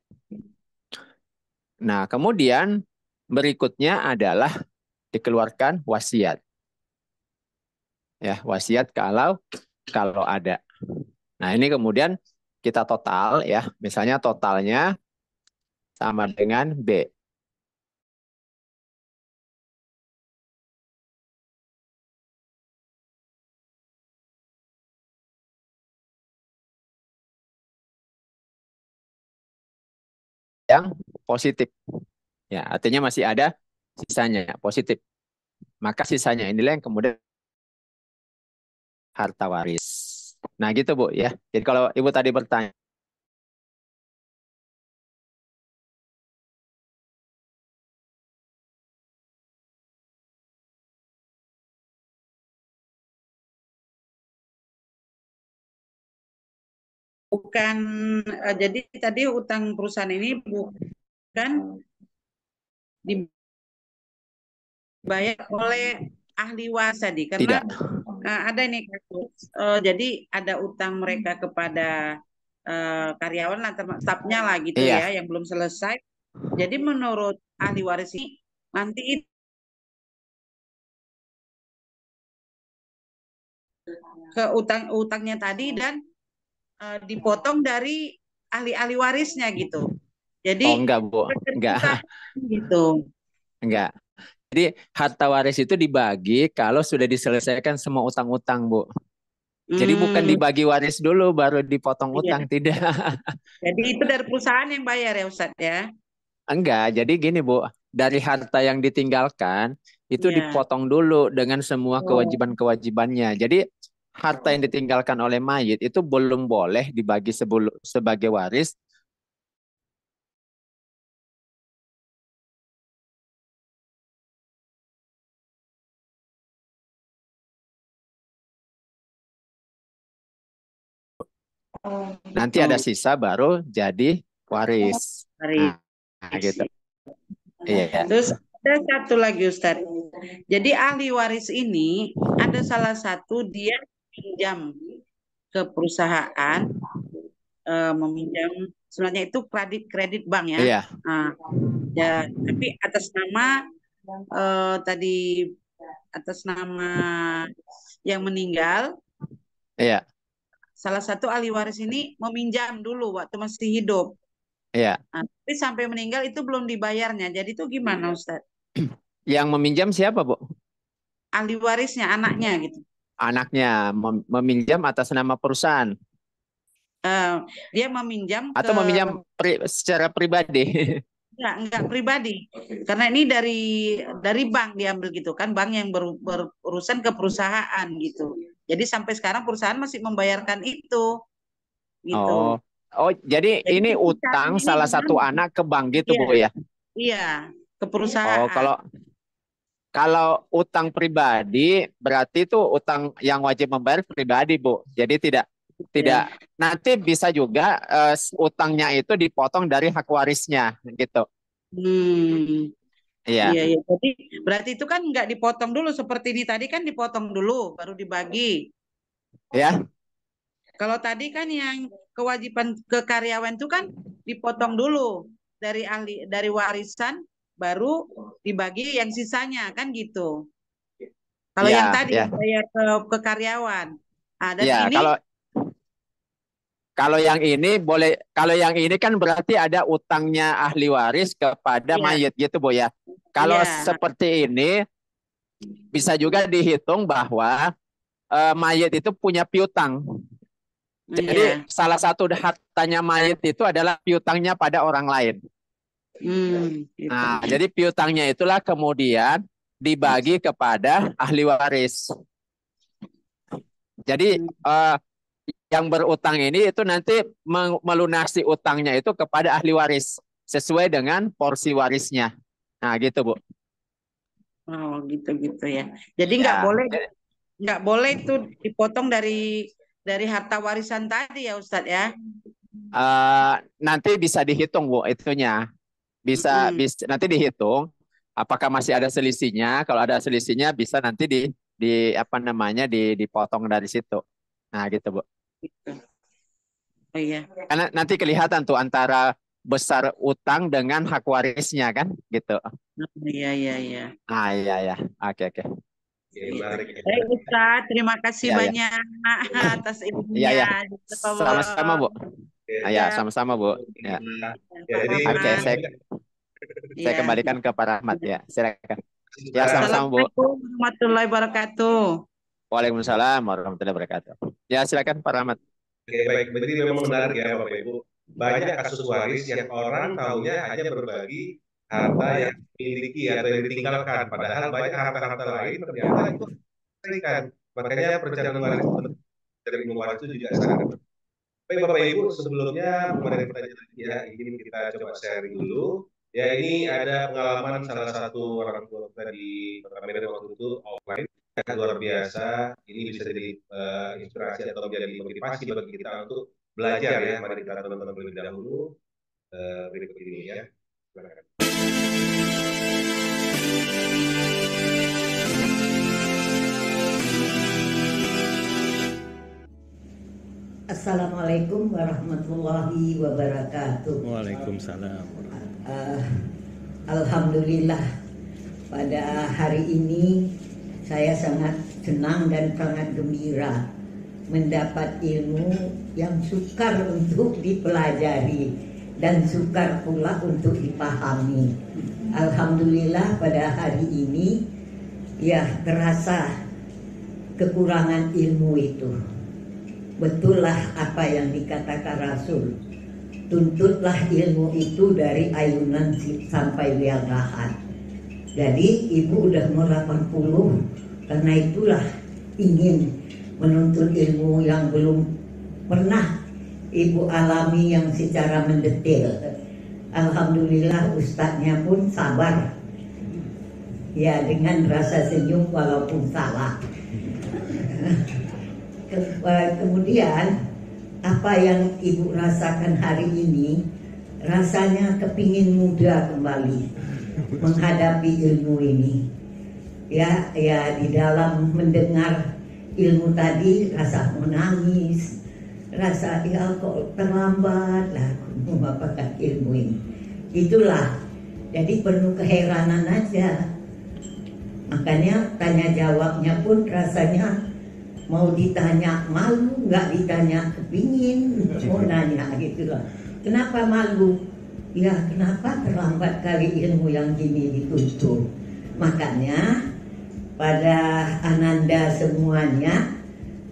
Speaker 3: Nah, kemudian berikutnya adalah dikeluarkan wasiat. Ya, wasiat kalau ada. Nah, ini kemudian kita total ya. Misalnya totalnya sama dengan B. Yang positif. Ya, artinya masih ada sisanya positif. Maka sisanya inilah yang kemudian harta waris. Nah, gitu Bu ya. Jadi kalau Ibu tadi bertanya
Speaker 4: bukan jadi tadi utang perusahaan ini bukan dibayar oleh ahli waris tadi karena ada nih jadi ada utang mereka kepada karyawan lah stafnya lah gitu ya yang belum selesai. Jadi menurut ahli waris ini nanti ke utangnya tadi dan dipotong dari ahli warisnya gitu. Jadi
Speaker 3: enggak Bu, enggak.
Speaker 4: Gitu.
Speaker 3: Enggak. Jadi harta waris itu dibagi kalau sudah diselesaikan semua utang-utang, Bu. Jadi bukan dibagi waris dulu baru dipotong
Speaker 4: Iya.
Speaker 3: utang, tidak.
Speaker 4: Jadi itu dari perusahaan yang bayar ya Ustadz ya?
Speaker 3: Enggak, jadi gini Bu, dari harta yang ditinggalkan itu
Speaker 4: Iya.
Speaker 3: dipotong dulu dengan semua kewajiban-kewajibannya. Jadi harta yang ditinggalkan oleh mayit itu belum boleh dibagi sebagai waris. Nanti ada sisa baru jadi waris.
Speaker 4: Waris.
Speaker 3: Nah, gitu. Iya.
Speaker 4: Terus ada satu lagi Ustadz. Jadi ahli waris ini ada salah satu dia pinjam ke perusahaan, meminjam sebenarnya itu kredit bank ya.
Speaker 3: Iya.
Speaker 4: Nah, ya tapi atas nama tadi atas nama yang meninggal.
Speaker 3: Iya.
Speaker 4: Salah satu ahli waris ini meminjam dulu waktu masih hidup.
Speaker 3: Iya.
Speaker 4: Nah, tapi sampai meninggal itu belum dibayarnya. Jadi itu gimana Ustadz?
Speaker 3: Yang meminjam siapa, Bu?
Speaker 4: Ahli warisnya, anaknya gitu.
Speaker 3: Anaknya meminjam atas nama perusahaan.
Speaker 4: Dia meminjam
Speaker 3: atau meminjam secara pribadi.
Speaker 4: Enggak pribadi. Karena ini dari bank diambil gitu kan, bank yang berurusan ke perusahaan gitu. Jadi sampai sekarang perusahaan masih membayarkan itu. Gitu.
Speaker 3: Oh, jadi ini utang salah satu anak ke bank gitu, Bu ya?
Speaker 4: Iya, ke perusahaan.
Speaker 3: Oh, kalau utang pribadi berarti itu utang yang wajib membayar pribadi, Bu. Jadi tidak nanti bisa juga utangnya itu dipotong dari hak warisnya gitu. Iya.
Speaker 4: Iya. Jadi berarti itu kan nggak dipotong dulu seperti ini tadi kan dipotong dulu baru dibagi.
Speaker 3: Ya.
Speaker 4: Kalau tadi kan yang kewajiban ke karyawan itu kan dipotong dulu dari warisan baru dibagi yang sisanya kan gitu. Kalau yang tadi yang bayar ke karyawan. Dan ini
Speaker 3: kalau yang ini kan berarti ada utangnya ahli waris kepada mayit gitu, Bu ya. Kalau seperti ini bisa juga dihitung bahwa mayit itu punya piutang. Jadi salah satu hartanya mayit itu adalah piutangnya pada orang lain.
Speaker 4: Gitu.
Speaker 3: Nah, jadi piutangnya itulah kemudian dibagi kepada ahli waris. Jadi yang berutang ini itu nanti melunasi utangnya itu kepada ahli waris sesuai dengan porsi warisnya. Nah, gitu, Bu.
Speaker 4: Oh, gitu ya. Jadi nggak boleh itu dipotong dari harta warisan tadi ya, Ustadz ya.
Speaker 3: Nanti bisa dihitung, Bu, itunya. Bisa nanti dihitung apakah masih ada selisihnya. Kalau ada selisihnya bisa nanti dipotong dari situ. Nah, gitu, Bu.
Speaker 4: Oh iya.
Speaker 3: Karena nanti kelihatan tuh antara besar utang dengan hak warisnya kan, gitu.
Speaker 4: Iya.
Speaker 3: Ah, iya. Oke.
Speaker 4: Baik Ustaz, terima kasih banyak atas ilmunya.
Speaker 3: Iya. Sama-sama, Bu. Ya, sama-sama, Bu. Ya. Oke, saya kembalikan ke Pak Rahmat ya. Silakan. Ya, sama-sama, Bu.
Speaker 4: Assalamualaikum warahmatullahi wabarakatuh.
Speaker 3: Waalaikumsalam warahmatullahi wabarakatuh. Ya, silakan Pak Rahmat.
Speaker 1: Oke, baik. Berarti memang menarik ya Bapak Ibu. Banyak kasus waris yang orang tahunya hanya berbagi harta yang dimiliki atau yang ditinggalkan. Padahal banyak harta-harta lain ternyata itu diberikan. Makanya perjalanan waris dari ilmu waris itu juga sangat. Baik Bapak Ibu, sebelumnya kemarin pertanyaan ingin kita coba sharing dulu. Ya, ini ada pengalaman salah satu orang tua kita di Kota Medan waktu itu offline. Luar biasa, ini bisa jadi inspirasi atau menjadi motivasi bagi kita untuk belajar ya. Mari kita tonton terlebih dahulu berikut ini ya. Silakan.
Speaker 5: Assalamualaikum warahmatullahi wabarakatuh.
Speaker 7: Waalaikumsalam.
Speaker 5: Alhamdulillah pada hari ini saya sangat senang dan sangat gembira mendapat ilmu yang sukar untuk dipelajari, dan sukar pula untuk dipahami. Alhamdulillah pada hari ini ya terasa kekurangan ilmu itu. Betullah apa yang dikatakan Rasul, tuntutlah ilmu itu dari ayunan sampai liang lahat. Jadi ibu udah mau 80, karena itulah ingin menuntut ilmu yang belum pernah ibu alami yang secara mendetail. Alhamdulillah ustadznya pun sabar ya, dengan rasa senyum walaupun salah. Kemudian apa yang ibu rasakan hari ini, rasanya kepingin muda kembali menghadapi ilmu ini. Ya di dalam mendengar ilmu tadi rasa menangis, rasa ya kok terlambat lah mendapatkan ilmu ini. Itulah, jadi penuh keheranan aja. Makanya tanya jawabnya pun rasanya mau ditanya malu, nggak ditanya kepingin, mau nanya gitu loh. Kenapa malu? Ya kenapa terlambat kali ilmu yang gini dituntut. Makanya pada Ananda semuanya,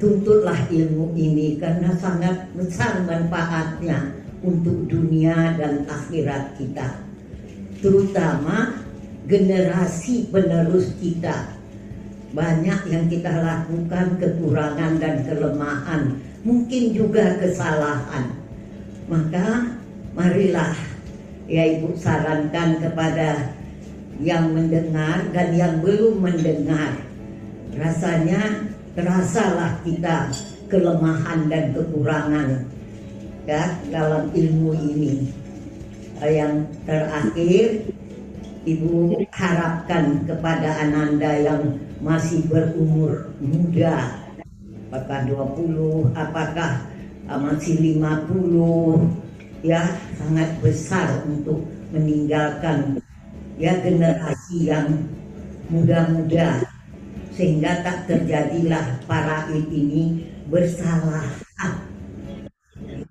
Speaker 5: tuntutlah ilmu ini karena sangat besar manfaatnya untuk dunia dan akhirat kita. Terutama generasi penerus kita. Banyak yang kita lakukan kekurangan dan kelemahan, mungkin juga kesalahan. Maka marilah ya ibu sarankan kepada yang mendengar dan yang belum mendengar, rasanya terasalah kita kelemahan dan kekurangan ya dalam ilmu ini. Yang terakhir, ibu harapkan kepada Ananda yang masih berumur muda, apakah 20, apakah masih 50, ya sangat besar untuk meninggalkan ya generasi yang muda-muda, sehingga tak terjadilah para ini bersalah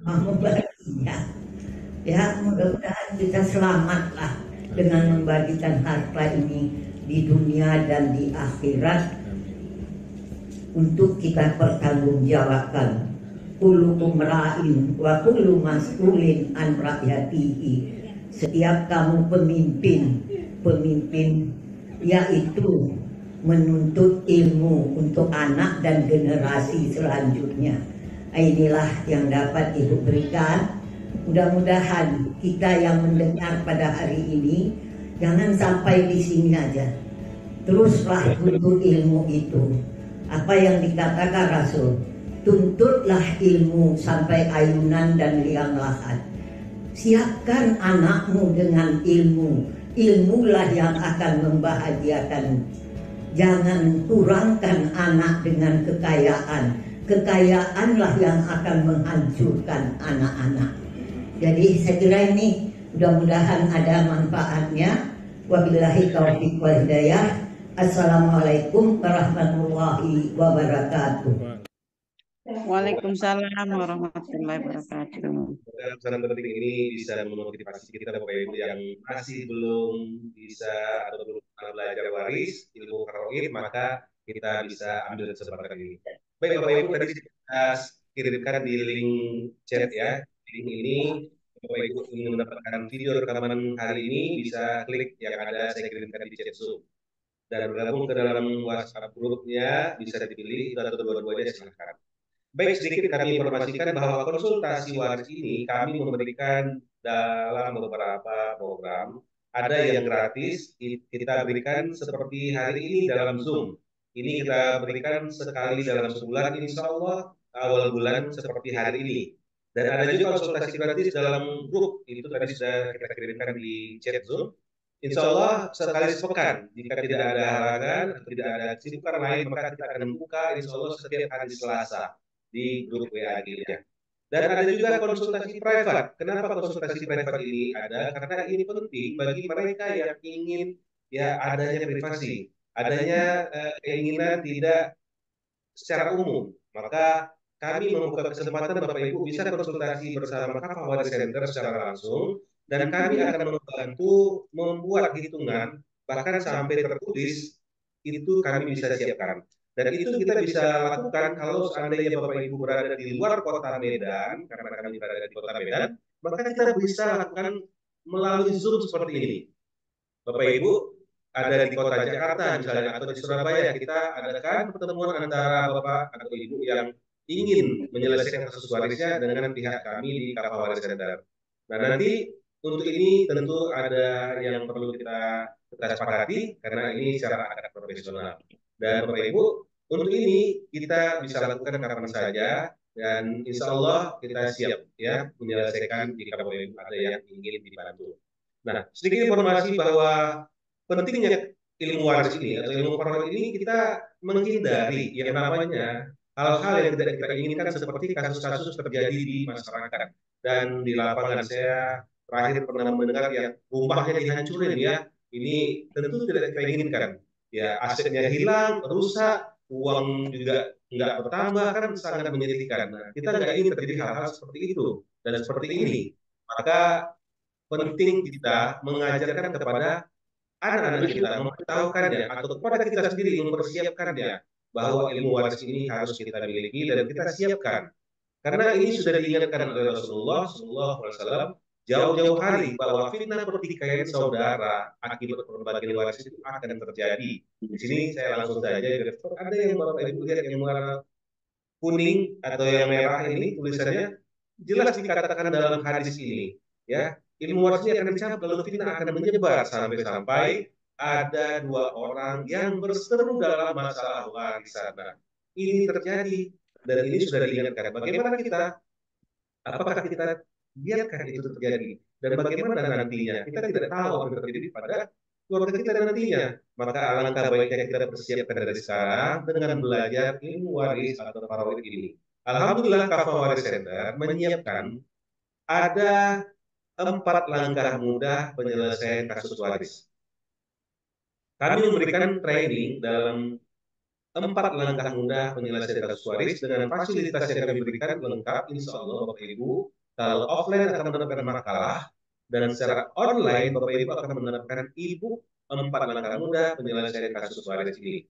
Speaker 5: membaginya. Ya mudah-mudahan kita selamatlah dengan membagikan harta ini di dunia dan di akhirat untuk kita pertanggungjawabkan. Kullukum ra'in wa kullu mas'ulin an ra'yatihi. Setiap kamu pemimpin yaitu menuntut ilmu untuk anak dan generasi selanjutnya. Inilah yang dapat ibu berikan. Mudah-mudahan kita yang mendengar pada hari ini jangan sampai di sini aja. Teruslah tuntut ilmu itu. Apa yang dikatakan Rasul, tuntutlah ilmu sampai ayunan dan liang lahat. Siapkan anakmu dengan ilmu. Ilmulah yang akan membahagiakan. Jangan kurangkan anak dengan kekayaan. Kekayaanlah yang akan menghancurkan anak-anak. Jadi saya kira ini mudah-mudahan ada manfaatnya. Wabillahi taufiq wal hidayah. Assalamualaikum warahmatullahi wabarakatuh.
Speaker 4: Waalaikumsalam warahmatullahi wabarakatuh.
Speaker 1: Pesan penting ini bisa memotivasi kita Bapak Ibu yang masih belum bisa atau belum pernah belajar waris ilmu faraid, maka kita bisa ambil kesempatan ini. Baik Bapak Ibu, tadi kita kirimkan di link chat ya. Link ini Bapak Ibu ingin mendapatkan video rekaman hari ini bisa klik yang ada saya kirimkan di chat Zoom dan bergabung ke dalam WhatsApp grupnya, bisa dipilih atau dua-duanya silahkan. Baik, sedikit kami informasikan bahwa konsultasi waris ini kami memberikan dalam beberapa program. Ada yang gratis, kita berikan seperti hari ini dalam Zoom. Ini kita berikan sekali dalam sebulan, insya Allah awal bulan seperti hari ini. Dan ada juga konsultasi gratis dalam grup, itu tadi sudah kita kirimkan di chat Zoom. Insya Allah sekali sepekan, jika tidak ada halangan atau tidak ada kesibukan lain, maka kita akan membuka insya Allah setiap hari Selasa di grup WA-nya. Dan ada juga konsultasi private. Kenapa konsultasi private ini ada? Karena ini penting bagi mereka yang ingin ya adanya privasi, adanya keinginan tidak secara umum. Maka kami membuka kesempatan Bapak Ibu bisa konsultasi bersama Kafawari Center secara langsung, dan kami akan membantu membuat hitungan bahkan sampai tertulis itu kami bisa siapkan. Dan itu kita bisa lakukan kalau seandainya Bapak Ibu berada di luar kota Medan, karena kami berada di kota Medan, maka kita bisa lakukan melalui Zoom seperti ini. Bapak Ibu ada di kota Jakarta misalnya atau di Surabaya, kita adakan pertemuan antara Bapak atau Ibu yang ingin menyelesaikan kasus warisnya dengan pihak kami di Kafawari Center. Nah, nanti untuk ini tentu ada yang perlu kita sepakati karena ini secara agak profesional. Dan Bapak Ibu, untuk ini kita bisa lakukan kapan saja dan insya Allah kita siap ya menyelesaikan jika Bapak Ibu ada yang ingin dibantu. Nah, sedikit informasi bahwa pentingnya ilmu waris ini atau ilmu pengetahuan ini kita menghindari yang namanya hal-hal yang tidak kita inginkan seperti kasus-kasus terjadi di masyarakat. Dan di lapangan saya terakhir pernah mendengar yang rumahnya dihancurin ya. Ini tentu tidak kita inginkan. Ya, asetnya hilang, rusak, uang juga nggak bertambah, kan sangat menyedihkan. Nah, kita nggak ingin terjadi hal-hal seperti itu dan seperti ini. Maka penting kita mengajarkan kepada anak-anak kita, memberitahukannya atau kepada kita sendiri mempersiapkannya bahwa ilmu waris ini harus kita miliki dan kita siapkan. Karena ini sudah diingatkan oleh Rasulullah SAW jauh-jauh hari bahwa fitnah pertikaian saudara akibat pembagian waris itu akan terjadi. Di sini saya langsung saja, ada yang Bapak Ibu lihat yang warna kuning atau yang merah ini tulisannya jelas dikatakan dalam hadis ini, ya ilmu warisnya akan dicabut lalu fitnah akan menyebar sampai-sampai ada dua orang yang berseteru dalam masalah warisan. Nah, ini terjadi dan ini sudah diingatkan. Bagaimana kita? Apakah kita biarkan itu terjadi? Dan bagaimana nantinya? Kita tidak tahu apa yang terjadi pada keluarga kita nantinya. Maka alangkah baiknya kita persiapkan dari sekarang dengan belajar ilmu waris atau tarawih ini. Alhamdulillah Kafawari Center menyiapkan ada 4 langkah mudah penyelesaian kasus waris. Kami memberikan training dalam 4 langkah mudah penyelesaian kasus waris dengan fasilitas yang kami berikan lengkap. Insya Allah Bapak Ibu, kalau offline akan mendapatkan makalah dan secara online Bapak Ibu akan mendapatkan e-book 4 langkah mudah penyelesaian kasus waris ini.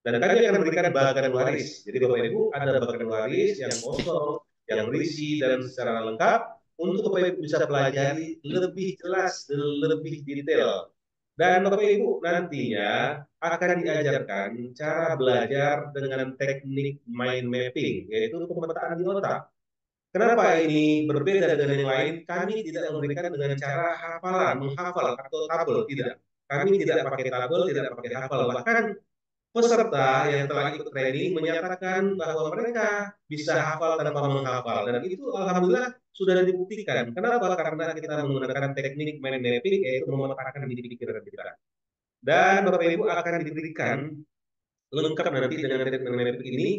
Speaker 1: Dan kami akan memberikan bagan waris. Jadi Bapak Ibu ada bagan waris yang kosong, yang berisi dan secara lengkap untuk Bapak Ibu bisa pelajari lebih jelas dan lebih detail. Dan Bapak Ibu nantinya akan diajarkan cara belajar dengan teknik mind mapping, yaitu pemetaan di otak. Kenapa ini berbeda dengan yang lain? Kami tidak memberikan dengan cara hafalan, menghafal atau tabel, tidak. Kami tidak pakai tabel, tidak pakai hafal. Bahkan peserta yang telah ikut training menyatakan bahwa mereka bisa hafal tanpa menghafal. Dan itu alhamdulillah sudah dibuktikan. Kenapa? Karena kita menggunakan teknik mind mapping, yaitu memetakan di pikiran kita. Dan Bapak Ibu akan diberikan lengkap nanti dengan teknik mind mapping ini,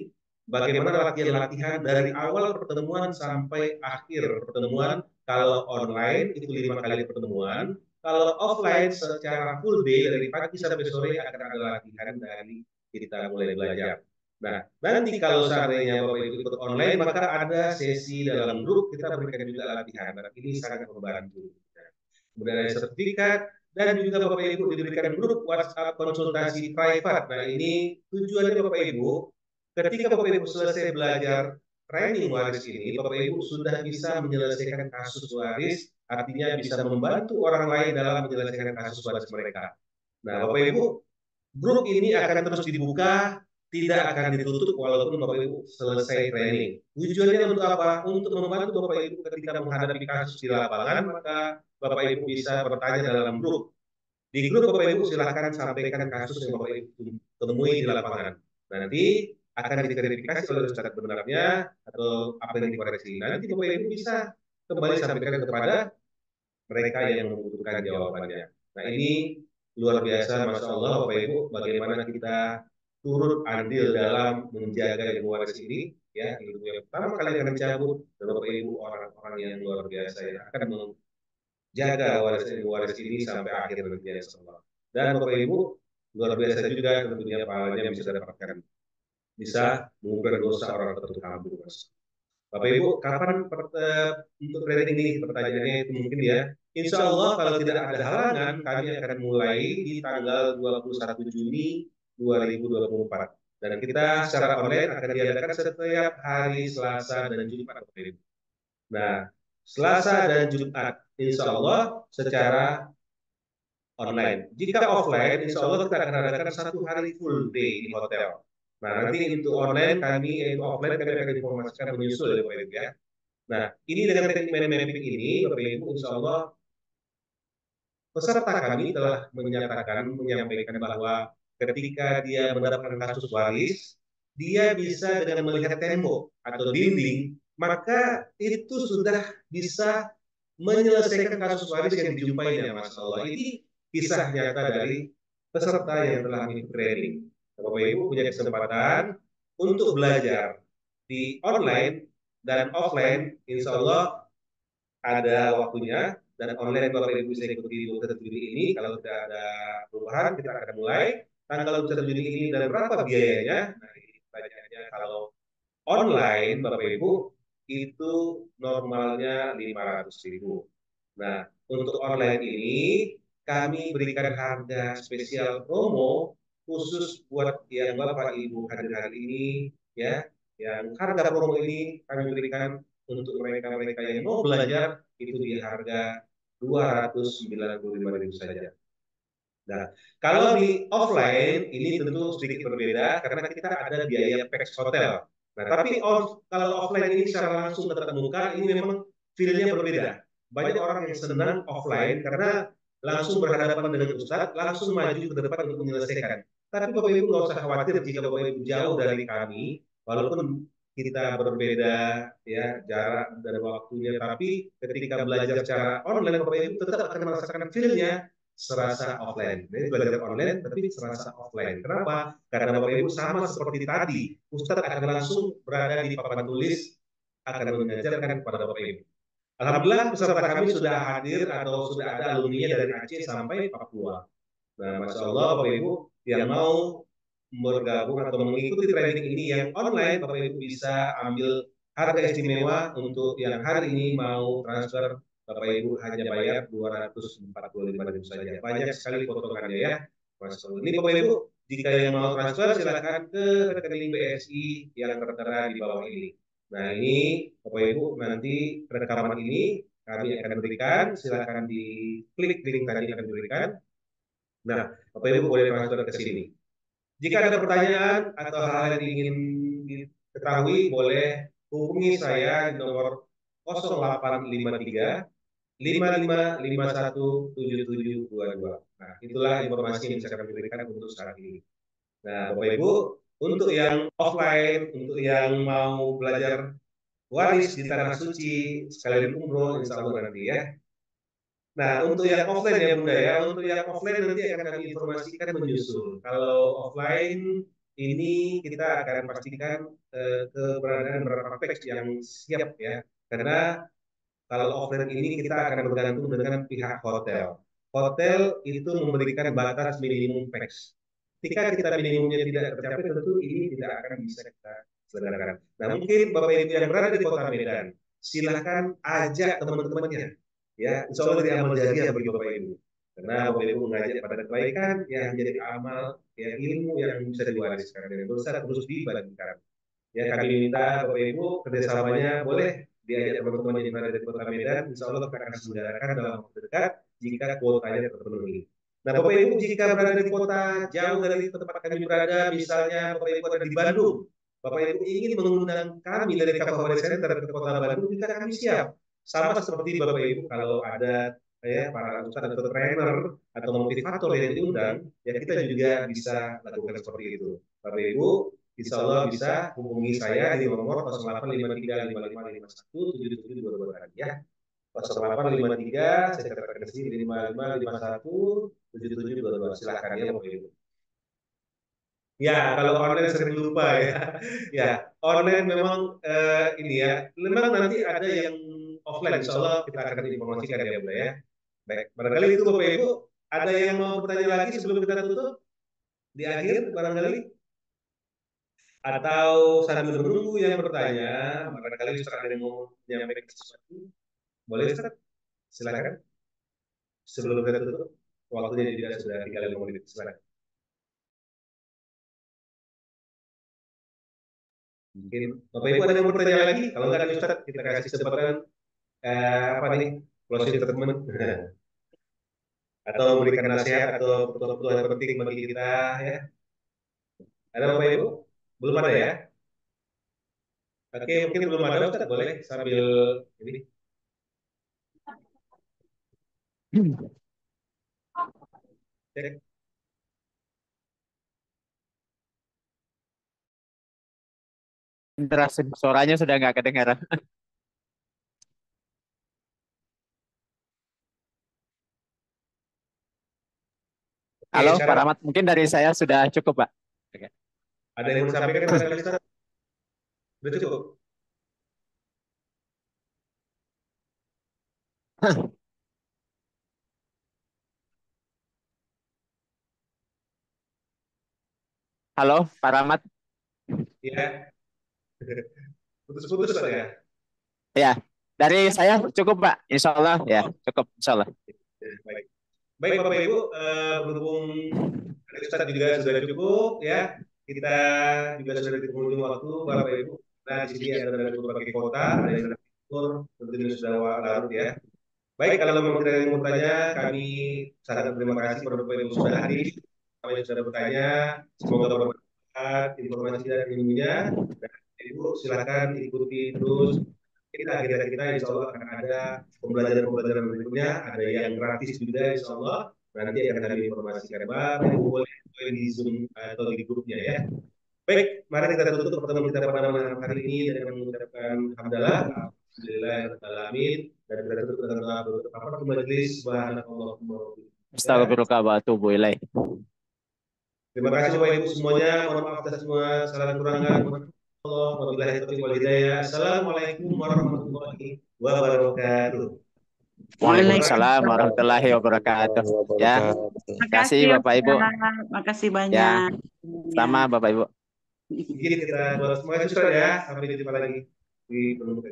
Speaker 1: bagaimana latihan-latihan dari awal pertemuan sampai akhir pertemuan. Kalau online itu 5 kali pertemuan, kalau offline secara full day dari pagi sampai sore akan ada latihan dari kita mulai belajar. Nah, nanti kalau seandainya Bapak Ibu ikut online, maka ada sesi dalam grup kita berikan juga latihan. Dan ini sangat membantu. Kemudian ada sertifikat dan juga Bapak Ibu diberikan grup WhatsApp konsultasi private. Nah, ini tujuannya Bapak Ibu, ketika Bapak Ibu selesai belajar training waris ini, Bapak Ibu sudah bisa menyelesaikan kasus waris, artinya bisa membantu orang lain dalam menyelesaikan kasus waris mereka. Nah, Bapak Ibu, grup ini akan terus dibuka, tidak akan ditutup walaupun Bapak Ibu selesai training. Tujuannya untuk apa? Untuk membantu Bapak Ibu ketika menghadapi kasus di lapangan, maka Bapak Ibu bisa bertanya dalam grup. Di grup Bapak Ibu silahkan sampaikan kasus yang Bapak Ibu temui di lapangan. Nanti akan diverifikasi oleh Ustadz benarnya atau apa yang dikoreksi. Nanti Bapak Ibu bisa kembali sampaikan kepada mereka yang membutuhkan jawabannya. Nah, ini luar biasa, Masya Allah Bapak Ibu, bagaimana kita turut andil dalam menjaga ilmu waris ini, ya, ilmu yang pertama kali akan dicabut, dan Bapak Ibu orang-orang yang luar biasa yang akan menjaga waris ini sampai akhir nantinya, insya Allah. Dan Bapak Ibu luar biasa juga tentunya pahalanya bisa dapatkan bisa mengubah dosa orang tertentu kampung, Mas. Bapak Ibu, kapan untuk training ini? Pertanyaannya itu mungkin ya. Insya Allah kalau tidak ada halangan, kami akan mulai di tanggal 21 Juni 2024. Dan kita secara online akan diadakan setiap hari Selasa dan Jumat, Bapak Ibu. Nah, Selasa dan Jumat, insya Allah secara online. Jika offline, insya Allah kita akan adakan satu hari full day di hotel. Nah, nanti untuk online kami, offline kami akan informasikan menyusul ya Bapak Ibu ya. Nah, ini dengan teknik mind mapping ini, Bapak Ibu, insya Allah peserta kami telah menyampaikan bahwa ketika dia mendapatkan kasus waris, dia bisa dengan melihat tembok atau dinding, maka itu sudah bisa menyelesaikan kasus waris yang dijumpainya, Masya Allah. Ini kisah nyata dari peserta yang telah mengikuti training. Bapak Ibu punya kesempatan untuk belajar di online dan offline, insya Allah ada waktunya, dan online Bapak Ibu bisa ikuti 21 Juni ini. Kalau tidak ada perubahan, kita akan mulai tanggal 21 Juni ini. Dan berapa biayanya? Nah, ini pertanyaannya. Kalau online Bapak Ibu itu normalnya 500.000. Nah, untuk online ini kami berikan harga spesial promo khusus buat yang Bapak Ibu hadir hari ini ya. Yang harga promo ini kami berikan untuk mereka-mereka yang mau belajar itu di harga 295.000 saja. Nah, kalau di offline ini tentu sedikit berbeda karena kita ada biaya package hotel. Nah, tapi kalau offline ini secara langsung tatap muka ini memang feel-nya berbeda. Banyak orang yang senang offline karena langsung berhadapan dengan Ustadz, langsung maju ke depan untuk menyelesaikan. Tapi Bapak Ibu nggak usah khawatir jika Bapak Ibu jauh dari kami, walaupun kita berbeda ya jarak dan waktunya, tapi ketika belajar secara online Bapak Ibu tetap akan merasakan feel-nya serasa offline. Jadi belajar online tapi serasa offline. Kenapa? Karena Bapak Ibu sama seperti tadi, Ustadz akan langsung berada di papan tulis akan mengajarkan kepada Bapak Ibu. Alhamdulillah peserta kami sudah hadir atau sudah ada alumni dari Aceh sampai Papua. Nah, Masya Allah Bapak Ibu yang mau bergabung atau mengikuti training ini yang online, Bapak Ibu bisa ambil harga istimewa untuk yang hari ini mau transfer, Bapak Ibu hanya bayar 245.000 saja. Banyak sekali potongannya ya. Masya Allah. Ini Bapak Ibu, jika yang mau transfer silakan ke rekening BSI yang tertera di bawah ini. Nah ini Bapak Ibu nanti rekaman ini kami akan berikan, silakan diklik link tadi akan diberikan. Nah, Bapak Ibu boleh transfer ke sini. Jika ada pertanyaan atau hal yang ingin diketahui, boleh hubungi saya di nomor 0853 55517722. Nah, itulah informasi yang bisa kami berikan untuk saat ini. Nah, Bapak Ibu, untuk yang offline, untuk yang mau belajar waris di Tanah Suci, sekalian umroh, insya Allah nanti ya. Nah, untuk yang offline ya Bunda ya, untuk yang offline nanti akan kami informasikan menyusul. Kalau offline ini kita akan pastikan keberadaan beberapa package yang siap ya. Karena kalau offline ini kita akan bergantung dengan pihak hotel. Hotel itu memberikan batas minimum package. Ketika kita minimumnya tidak tercapai, tentu ini tidak akan bisa kita selenggarakan. Nah, mungkin Bapak Ibu yang berada di Kota Medan, silahkan ajak teman-temannya. Ya, insya Allah dari amal jariah bagi Bapak Ibu. Karena Bapak Ibu mengajak pada kebaikan yang menjadi amal, ya ilmu yang bisa diwariskan dan dosa terus dibagikan. Ya, kami minta Bapak Ibu kerjasamanya boleh diajak teman-teman yang berada di Kota Medan, insya Allah kita akan selenggarakan dalam waktu dekat jika kuotanya terpenuhi. Nah, Bapak Ibu jika berada di kota jauh dari tempat kami berada, misalnya Bapak Ibu ada di Bandung, Bapak Ibu ingin mengundang kami dari Kapolres Center ke Kota Bandung, juga kami siap. Sama seperti Bapak Ibu kalau ada ya para ustadz atau trainer atau motivator yang diundang, ya kita juga bisa lakukan seperti itu. Bapak Ibu, insya Allah bisa hubungi saya di nomor 085355517722 tadi ya. 0853 saya katakan di sini 55517722. Silakan ya Bapak Ibu. Ya, kalau online sering lupa ya. Ya, online memang ini ya. Memang nanti ada yang offline. Insya Allah kita akan informasikan ya Bu ya. Baik, barangkali itu Bapak Ibu. Ada yang mau bertanya lagi sebelum kita tutup? Di akhir barangkali? Atau sambil menunggu yang bertanya, barangkali Ustaz ada yang mau menyampaikan sesuatu, boleh Ustaz? Silakan. Sebelum kita tutup, waktunya juga sudah 35 menit. Silakan. Mungkin Bapak Ibu ada yang mau bertanya lagi? Kalau enggak, Ustaz, kita kasih kesempatan apa nih? Closing statement. Atau memberikan nasihat atau petua-petua yang penting bagi kita ya. Ada Bapak Ibu? Belum ada ya? Oke, mungkin belum ada Ustaz, boleh sambil ini. Cek.
Speaker 3: Suaranya sudah nggak kedengaran.
Speaker 1: Oke,
Speaker 3: Halo, Pak
Speaker 1: sekarang
Speaker 3: Rahmat. Mungkin dari saya sudah cukup, Pak. Oke.
Speaker 1: ada yang mau disampaikan barangkali Ustaz? Sudah cukup?
Speaker 3: Halo, Pak Rahmat.
Speaker 1: Ya. Putus-putus Ustaz ya?
Speaker 3: Ya, dari saya cukup, Pak. Insya Allah, ya, cukup. Insya Allah.
Speaker 1: Baik. Baik Bapak Ibu, berhubung dari Ustaz juga sudah cukup ya. Kita juga sudah di penghujung waktu Bapak Ibu. Nah, di sini ada dari berbagai kota, ada yang dari Timur, tentunya sudah larut ya. Baik, kalau memang tidak ada yang mau bertanya, kami sangat berterima kasih kepada Bapak Ibu sudah hadir. Kami sudah bertanya, semoga bermanfaat informasi dan ilmunya. Dan Ibu silakan ikuti terus kita agenda kita, insya Allah akan ada pembelajaran-pembelajaran berikutnya, ada yang gratis juga insya Allah. Nanti akan kami informasikan. Bapak Ibu boleh join di Zoom atau di grupnya ya. Baik, mari kita tutup pertemuan kita pada malam hari ini dengan mengucapkan hamdalah, alhamdulillahirobbilalamin, dan kita tutup dengan doa bersama majelis. Subhanallahumma
Speaker 3: Astagfirullah wa atubu ilaih.
Speaker 1: Terima kasih Bapak Ibu semuanya. Mohon maaf atas semua kesalahan kurangan. Wabillahi taufiq wal hidayah. Assalamualaikum warahmatullahi wabarakatuh.
Speaker 3: Waalaikumsalam warahmatullahi wabarakatuh. Ya, terima kasih Bapak Ibu.
Speaker 4: Makasih
Speaker 3: Ya,
Speaker 4: banyak.
Speaker 3: sama Bapak Ibu.
Speaker 1: Mungkin kita doa semua Ustaz ya. Sampai jumpa lagi di penutup.